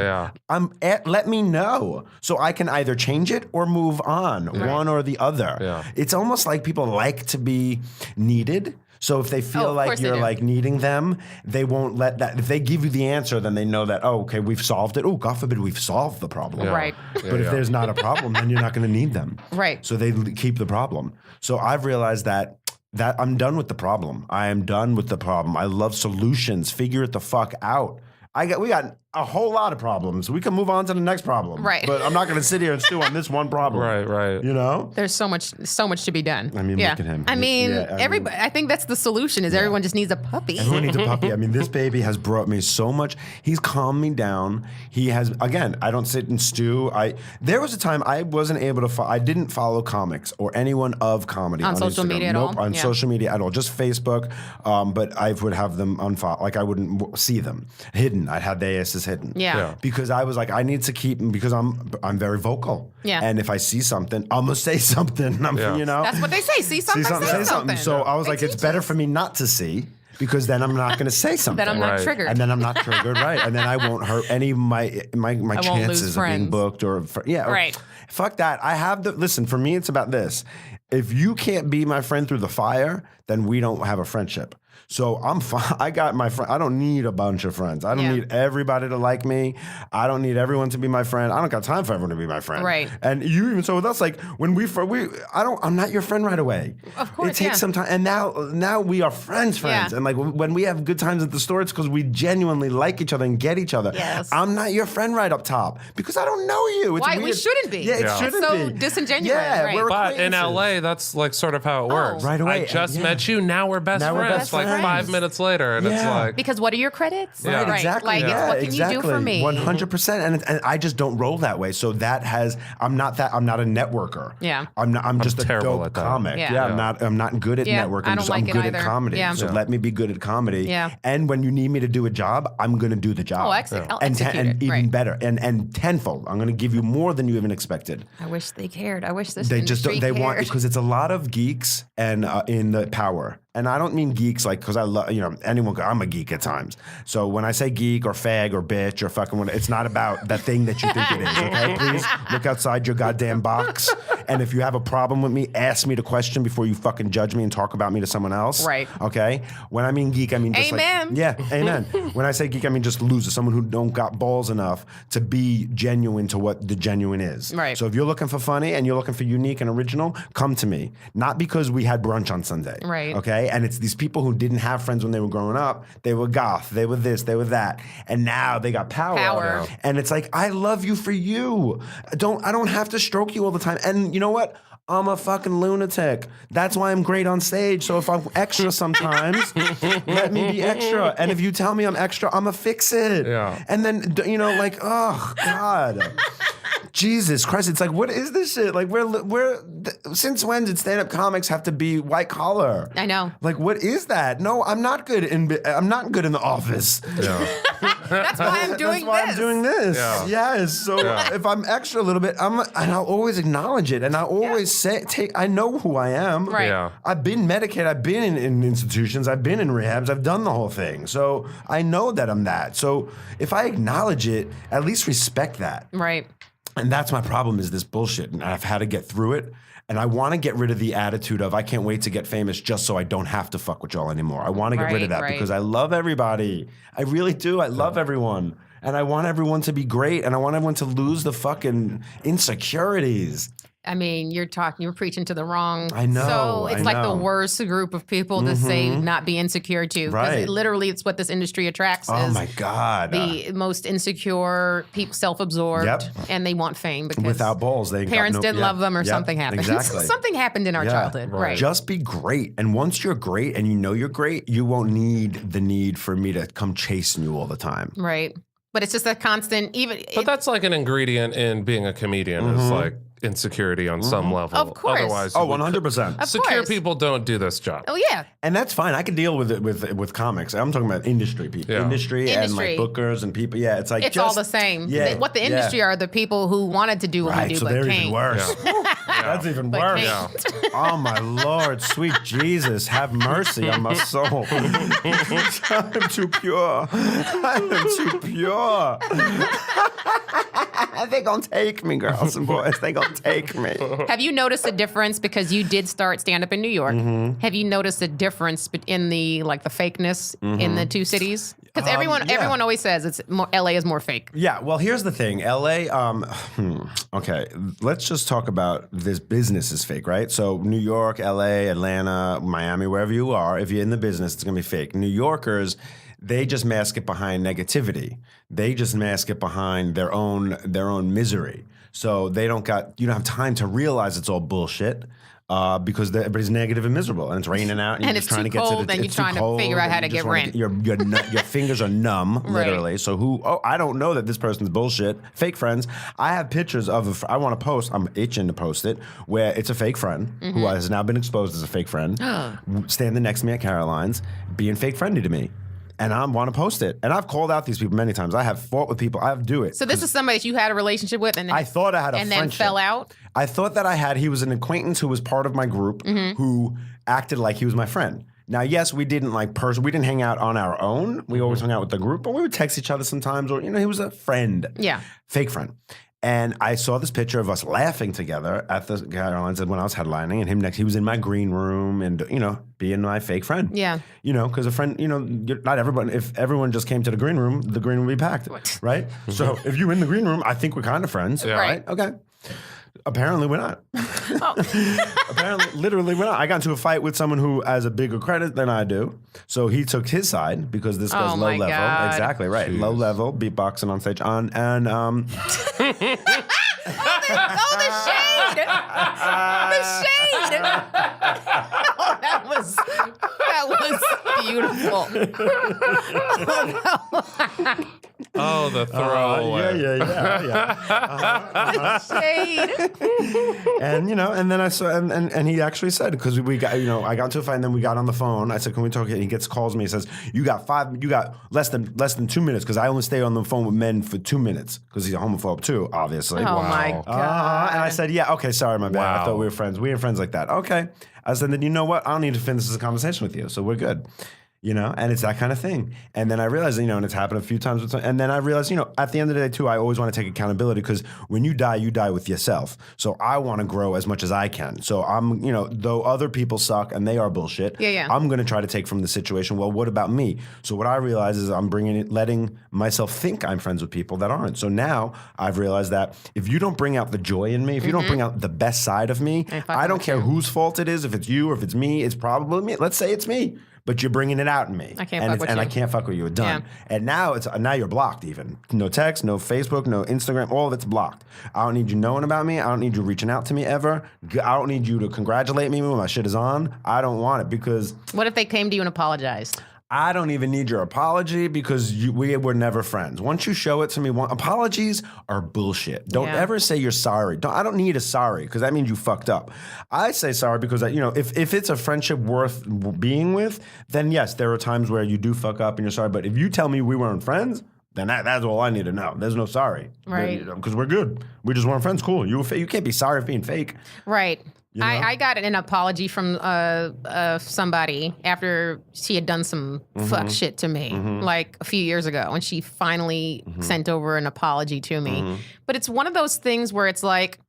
S3: Let me know so I can either change it or move on, one or the other.
S2: Yeah.
S3: It's almost like people like to be needed. So if they feel like you're like needing them, they won't let that. If they give you the answer, then they know that, oh, okay, we've solved it. Oh, God forbid we've solved the problem.
S2: Yeah.
S1: Right.
S3: But if there's not a problem, then you're not going to need them.
S1: Right.
S3: So they keep the problem. So I've realized that I'm done with the problem. I am done with the problem. I love solutions. Figure it the fuck out. We got a whole lot of problems. We can move on to the next problem.
S1: Right.
S3: But I'm not going to sit here and stew on this one problem.
S2: Right.
S3: You know?
S1: There's so much to be done.
S3: I mean, look at him.
S1: Everybody. I think that's the solution. Is everyone just needs a puppy?
S3: Everyone needs a puppy. I mean, this baby has brought me so much. He's calmed me down. He has. Again, I don't sit and stew. There was a time I wasn't able to. I didn't follow comics or anyone of comedy on
S1: social
S3: Instagram.
S1: media at
S3: Nope,
S1: all.
S3: on social media at all. Just Facebook. But I would have them unfollow. Like I wouldn't see them hidden. I'd have their asses hidden.
S1: Yeah.
S3: Because I was like, I need to keep because I'm very vocal.
S1: Yeah.
S3: And if I see something, I'm gonna say something. You know.
S1: That's what they say. See something, say something.
S3: So I was like, it's better for me not to see because then I'm not going to say something.
S1: Then I'm not triggered.
S3: And then I'm not triggered, right? And then I won't hurt any of my chances of being booked
S1: Right.
S3: Fuck that. Listen, for me, it's about this. If you can't be my friend through the fire, then we don't have a friendship. So I'm fine. I got my friend. I don't need a bunch of friends. I don't need everybody to like me. I don't need everyone to be my friend. I don't got time for everyone to be my friend.
S1: Right.
S3: And you even so with us, like when I'm not your friend right away.
S1: Of course,
S3: it takes some time. And now we are friends.
S1: Yeah.
S3: And like when we have good times at the store, it's because we genuinely like each other and get each other.
S1: Yes.
S3: I'm not your friend right up top because I don't know you. It's
S1: Why?
S3: weird.
S1: We shouldn't be.
S3: Yeah, it shouldn't
S1: so
S3: be.
S1: disingenuous.
S3: Yeah,
S1: right.
S3: we're
S2: But in
S3: acquaintances.
S2: LA, that's like sort of how it works.
S3: Right away.
S2: I just met you. Now we're best
S3: Now we're
S2: friends.
S3: best
S2: like
S3: friends.
S2: 5 minutes later, and it's
S3: Yeah.
S2: like
S1: Because what are your credits?
S2: Yeah.
S3: Right, exactly.
S1: Like,
S3: yeah,
S1: what can you do for me?
S3: 100%. And I just don't roll that way. So I'm not a networker.
S1: Yeah.
S3: I'm just a
S2: terrible
S3: dope
S2: at that.
S3: comic.
S1: Yeah.
S3: Yeah. I'm not good at
S1: Yeah,
S3: networking.
S1: I don't like
S3: I'm
S1: it
S3: good
S1: either.
S3: at comedy.
S1: Yeah.
S3: So let me be good at comedy.
S1: Yeah.
S3: And when you need me to do a job, I'm going to do the job.
S1: Oh, I'll execute
S3: and
S1: it.
S3: even
S1: Right.
S3: better. And tenfold. I'm going to give you more than you even expected.
S1: I wish they cared. I wish this
S3: They just
S1: industry
S3: don't, they want
S1: cared.
S3: because it's a lot of geeks and in the power. And I don't mean geeks like because I love anyone. I'm a geek at times. So when I say geek or fag or bitch or fucking, it's not about the thing that you think it is. Okay, please look outside your goddamn box. And if you have a problem with me, ask me the question before you fucking judge me and talk about me to someone else.
S1: Right.
S3: Okay. When I mean geek, I mean just
S1: Amen.
S3: amen. When I say geek, I mean just loser, someone who don't got balls enough to be genuine to what the genuine is.
S1: Right.
S3: So if you're looking for funny and you're looking for unique and original, come to me. Not because we had brunch on Sunday.
S1: Right.
S3: Okay. And it's these people who didn't have friends when they were growing up. They were goth. They were this. They were that. And now they got power.
S1: Power.
S3: And it's like, I love you for you. I don't have to stroke you all the time. And you know what? I'm a fucking lunatic. That's why I'm great on stage. So if I'm extra sometimes, let me be extra. And if you tell me I'm extra, I'm going to fix it.
S2: Yeah.
S3: And then, like, oh, God. Jesus Christ. It's like, what is this shit? Like, since when did stand-up comics have to be white collar?
S1: I know.
S3: Like, what is that? No, I'm not good in the office.
S2: yeah.
S1: That's why I'm doing
S3: That's why
S1: this.
S3: I'm doing this.
S2: Yeah.
S3: Yes. So if I'm extra a little bit, and I'll always acknowledge it, and I always say, I know who I am.
S1: Right.
S2: Yeah.
S3: I've been medicated. I've been in institutions. I've been in rehabs. I've done the whole thing. So I know that I'm that. So if I acknowledge it, at least respect that.
S1: Right.
S3: And that's my problem is this bullshit. And I've had to get through it. And I want to get rid of the attitude of I can't wait to get famous just so I don't have to fuck with y'all anymore. I want to get rid of that because I love everybody. I really do. I love everyone. And I want everyone to be great. And I want everyone to lose the fucking insecurities.
S1: I mean, you're preaching to the wrong.
S3: I know,
S1: So it's
S3: I
S1: like the
S3: know.
S1: worst group of people to say not be insecure to.
S3: Right.
S1: Literally, it's what this industry attracts.
S3: Oh
S1: is
S3: my God.
S1: The most insecure, people, self-absorbed,
S3: Yep.
S1: and they want fame because
S3: Without balls, they ain't got
S1: parents
S3: no-
S1: didn't
S3: yeah.
S1: love them or
S3: Yep,
S1: something happened.
S3: Exactly.
S1: Something happened in our
S3: Yeah.
S1: childhood. Right.
S3: Just be great. And once you're great and you know you're great, you won't need the need for me to come chasing you all the time.
S1: Right. But it's just a constant,
S2: But that's like an ingredient in being a comedian is like insecurity on some level.
S1: Of course.
S2: Otherwise,
S3: Oh,
S2: you would-
S3: 100%.
S1: Of
S2: secure
S1: course.
S2: people don't do this job.
S1: Oh, yeah.
S3: And that's fine. I can deal with it with comics. I'm talking about industry people.
S2: Yeah.
S3: Industry and like bookers and people. Yeah, it's like
S1: It's
S3: just,
S1: all the same.
S3: Yeah,
S1: What the industry are the people who wanted to do what
S3: Right,
S1: we do,
S3: so
S1: but
S3: they're
S1: can't.
S3: even worse. That's even
S1: But
S3: worse.
S1: can't.
S3: Oh my Lord, sweet Jesus, have mercy on my soul. I'm too pure. I am too pure. They gonna take me, girls and boys. They gonna take me.
S1: Have you noticed a difference because you did start stand up in New York?
S3: Mm-hmm.
S1: Have you noticed a difference in the fakeness in the two cities? Because everyone always says it's more, LA is more fake.
S3: Yeah, well, here's the thing. LA, okay, let's just talk about this business is fake, right? So New York, LA, Atlanta, Miami, wherever you are, if you're in the business, it's going to be fake. New Yorkers, they just mask it behind negativity. They just mask it behind their own misery. So you don't have time to realize it's all bullshit. Because everybody's negative and miserable, and it's raining out, and,
S1: And
S3: you're
S1: it's
S3: just trying
S1: too
S3: to get to
S1: cold,
S3: the.
S1: and you're
S3: it's too
S1: trying to
S3: cold,
S1: figure out
S3: and
S1: how
S3: you
S1: to
S3: just
S1: get
S3: wanna
S1: rent.
S3: Your fingers are numb,
S1: Right.
S3: literally. So I don't know that this person's bullshit. Fake friends. I have pictures of. I want to post. I'm itching to post it. Where it's a fake friend who has now been exposed as a fake friend, standing next to me at Caroline's, being fake friendly to me. And I want to post it. And I've called out these people many times. I have fought with people. I do it.
S1: So this is somebody that you had a relationship with, and then,
S3: I thought I had a
S1: and
S3: friendship.
S1: then fell out.
S3: I thought that I had. He was an acquaintance who was part of my group who acted like he was my friend. Now, yes, we didn't we didn't hang out on our own. We always hung out with the group, but we would text each other sometimes. Or he was a friend.
S1: Yeah.
S3: Fake friend. And I saw this picture of us laughing together at the Carolines when I was headlining, and him next. He was in my green room, and being my fake friend.
S1: Yeah.
S3: Because a friend, not everyone. If everyone just came to the green room would be packed, right? So if you're in the green room, I think we're kind of friends, right? Okay. Apparently we're not. Apparently, literally we're not. I got into a fight with someone who has a bigger credit than I do. So he took his side because this guy's low level.
S1: God.
S3: Exactly, right. Jeez. Low level, beatboxing on stage.
S1: The shade! The shade! Oh, that was beautiful.
S2: Oh, the throwaway.
S3: Yeah.
S1: Shade.
S3: And then I saw, and he actually said, because we got, I got into a fight, and then we got on the phone. I said, "Can we talk?" And he calls me. He says, "You got less than 2 minutes, because I only stay on the phone with men for 2 minutes, because he's a homophobe too, obviously."
S1: Oh my God.
S3: And I said, "Yeah, okay, sorry, my bad.
S2: Wow.
S3: I thought we were friends. We ain't friends like that." Okay. I said, "Then you know what? I don't need to finish this conversation with you, so we're good." And it's that kind of thing. And then I realized, and it's happened a few times. And then I realized, at the end of the day, too, I always want to take accountability, because when you die with yourself. So I want to grow as much as I can. So I'm, though other people suck and they are bullshit, I'm going to try to take from the situation, well, what about me? So what I realize is I'm letting myself think I'm friends with people that aren't. So now I've realized that if you don't bring out the joy in me, if you don't bring out the best side of me, I don't care whose fault it is. If it's you or if it's me, it's probably me. Let's say it's me. But you're bringing it out in me.
S1: I can't fuck with you.
S3: And I can't fuck with you. Done. Yeah. And now you're blocked even. No text, no Facebook, no Instagram. All of it's blocked. I don't need you knowing about me. I don't need you reaching out to me ever. I don't need you to congratulate me when my shit is on. I don't want it, because...
S1: What if they came to you and apologized?
S3: I don't even need your apology, because we were never friends. Once you show it to me, apologies are bullshit. Don't ever say you're sorry. I don't need a sorry, because that means you fucked up. I say sorry because, if it's a friendship worth being with, then yes, there are times where you do fuck up and you're sorry. But if you tell me we weren't friends, then that's all I need to know. There's no sorry.
S1: Right.
S3: Because we're good. We just weren't friends. Cool. You can't be sorry for being fake.
S1: Right. I got an apology from somebody after she had done some fuck shit to me, like a few years ago, and she finally sent over an apology to me. But it's one of those things where it's like,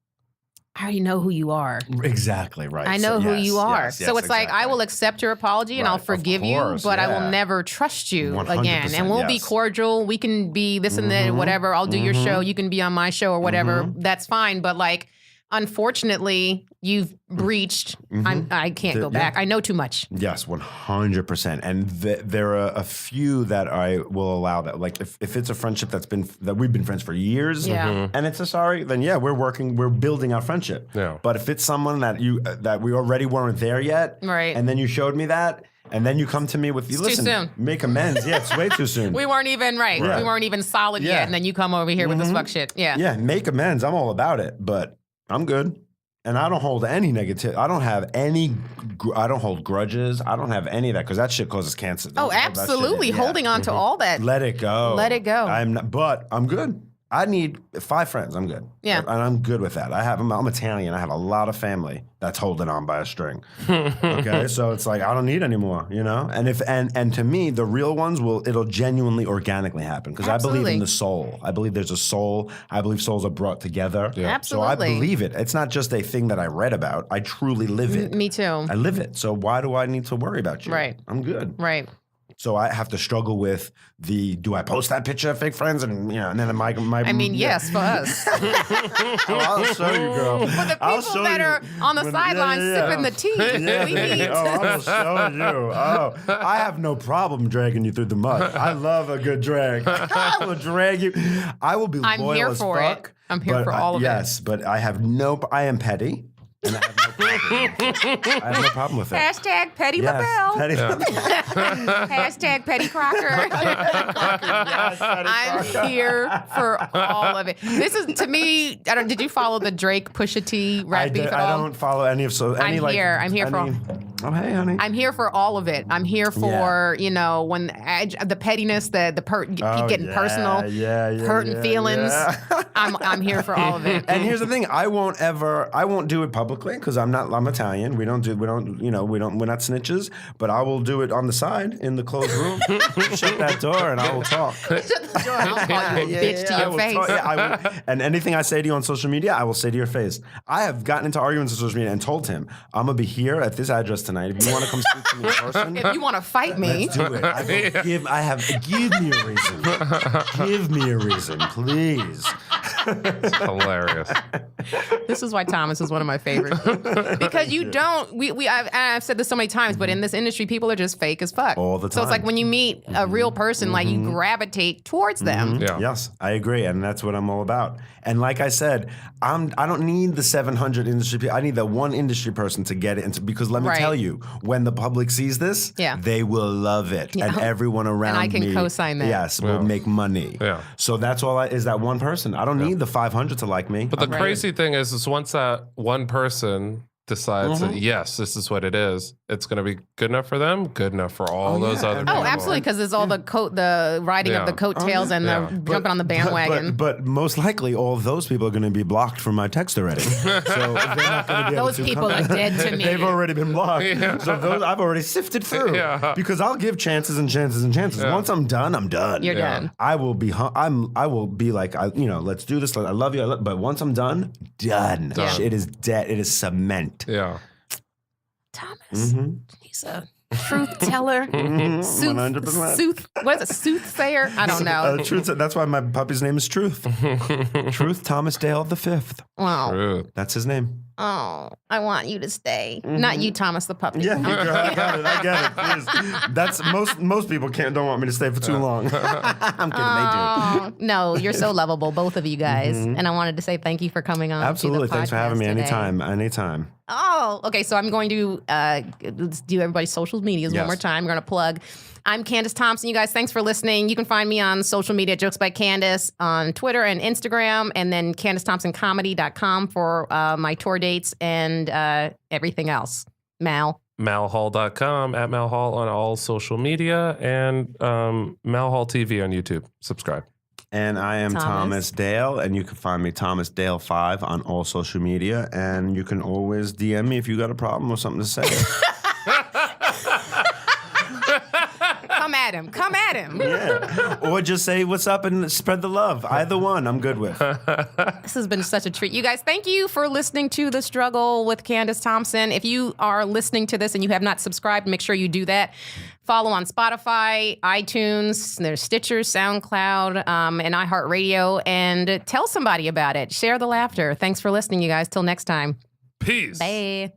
S1: I already know who you are.
S3: Exactly right.
S1: I know who you are.
S3: Yes,
S1: so it's like, I will accept your apology and I'll forgive you, but I will never trust you again. And we'll be cordial. We can be this and that, whatever. I'll do your show. You can be on my show or whatever. That's fine. But like, unfortunately, you've breached. I can't go back. I know too much.
S3: Yes, 100%. And there are a few that I will allow that. Like if it's a friendship that we've been friends for years, and it's a sorry, then we're building our friendship. Yeah. But if it's someone that we already weren't there yet, right? And then you showed me that. And then you come to me with, listen, too soon. Make amends. Yeah, it's way too soon.
S1: We weren't even right. We weren't even solid yet. And then you come over here with this fuck shit. Yeah.
S3: Yeah, make amends. I'm all about it. But I'm good. And I don't hold any negative. I don't hold grudges. I don't have any of that, because that shit causes cancer.
S1: Oh, absolutely. Holding on to all that.
S3: Let it go.
S1: Let it go.
S3: But I'm good. I need 5 friends. I'm good. Yeah. And I'm good with that. I'm Italian. I have a lot of family that's holding on by a string. Okay. So it's like, I don't need any more, And to me, the real ones it'll genuinely, organically happen. Because I believe in the soul. I believe there's a soul. I believe souls are brought together. Yeah.
S1: Absolutely.
S3: So I believe it. It's not just a thing that I read about. I truly live it.
S1: Me too.
S3: I live it. So why do I need to worry about you?
S1: Right.
S3: I'm good.
S1: Right.
S3: So I have to struggle with do I post that picture of fake friends and then my
S1: I mean, yes, for us.
S3: I'll show you, girl.
S1: For the people that are on the sidelines sipping the tea, we need.
S3: I will show you. Oh, I have no problem dragging you through the mud. I love a good drag. I will drag you. I will be loyal as fuck.
S1: I'm here for all of it.
S3: Yes, but I am petty. And I have no problem with it.
S1: Hashtag Petty LaBelle. Hashtag Petty Crocker. I'm here for all of it. This is, to me, did you follow the Drake Pusha T rap beef at all?
S3: I don't follow any of so.
S1: I'm here for all.
S3: Oh, hey, honey.
S1: I'm here for all of it. I'm here for, when the pettiness, the getting personal, hurting feelings.
S3: Yeah.
S1: I'm here for all of it.
S3: And here's the thing: I won't do it publicly because I'm Italian. We're not snitches. But I will do it on the side in the closed room. Shut that door, and I will talk.
S1: Shut the door. I'll call you a bitch to your face.
S3: I will, and anything I say to you on social media, I will say to your face. I have gotten into arguments on social media and told him, I'm gonna be here at this address tonight. If you want to come speak to me in person,
S1: If you want to fight me,
S3: let's do it. Give me a reason. Give me a reason, please.
S2: It's hilarious.
S1: this is why Thomas is one of my favorites. Because you don't. I've said this so many times, but in this industry, people are just fake as fuck.
S3: All the time.
S1: So it's like when you meet a real person, like you gravitate towards them.
S2: Yeah.
S3: Yes, I agree, and that's what I'm all about. And like I said, I don't need the 700 industry people. I need that one industry person to get it into, because let me tell you, when the public sees this, they will love it, and everyone around me.
S1: And I can co-sign that.
S3: Yes, will make money.
S2: Yeah.
S3: So that's all is that one person. I don't need the 500 to like me.
S2: But the crazy thing is once that one person decides that, yes, this is what it is, it's going to be good enough for them, good enough for all those other people.
S1: Oh, absolutely, because it's all the riding of the coattails and the jumping on the bandwagon.
S3: But most likely, all of those people are going to be blocked from my text already. So they're not going to be able
S1: Those
S3: to
S1: people
S3: come
S1: are dead to me.
S3: They've already been blocked. So those I've already sifted through. Because I'll give chances and chances and chances. Once I'm done, I'm done.
S1: You're done.
S3: I will be. I will be like, let's do this. I love you. But once I'm done, done. It is dead. It is cement.
S2: Yeah.
S1: Thomas, he's a truth teller,
S3: 100%.
S1: What is it, soothsayer? I don't know.
S3: Truth. That's why my puppy's name is Truth. Truth Thomas Dale the Fifth.
S1: Wow.
S2: Truth.
S3: That's his name.
S1: Oh, I want you to stay. Not you, Thomas the puppy.
S3: Yeah, I get it. Please. That's most people don't want me to stay for too long. I'm kidding, they do.
S1: No, you're so lovable, both of you guys. And I wanted to say thank you for coming on.
S3: Absolutely. Thanks for having me.
S1: Today.
S3: Anytime.
S1: Oh, okay. So I'm going to let's do everybody's social medias one more time. We're going to plug. I'm Candice Thompson. You guys, thanks for listening. You can find me on social media, Jokes by Candice, on Twitter and Instagram, and then CandiceThompsonComedy.com for my tour dates and everything else. Mal.
S2: MalHall.com, at MalHall on all social media, and MalHall TV on YouTube. Subscribe.
S3: And I am Thomas Dale, and you can find me Thomas Dale 5 on all social media, and you can always DM me if you got a problem or something to say.
S1: Come at him.
S3: Yeah. Or just say what's up and spread the love. Either one, I'm good with.
S1: This has been such a treat. You guys, thank you for listening to The Struggle with Candice Thompson. If you are listening to this and you have not subscribed, make sure you do that. Follow on Spotify, iTunes, there's Stitcher, SoundCloud, and iHeartRadio, and tell somebody about it. Share the laughter. Thanks for listening, you guys. Till next time.
S2: Peace.
S1: Bye.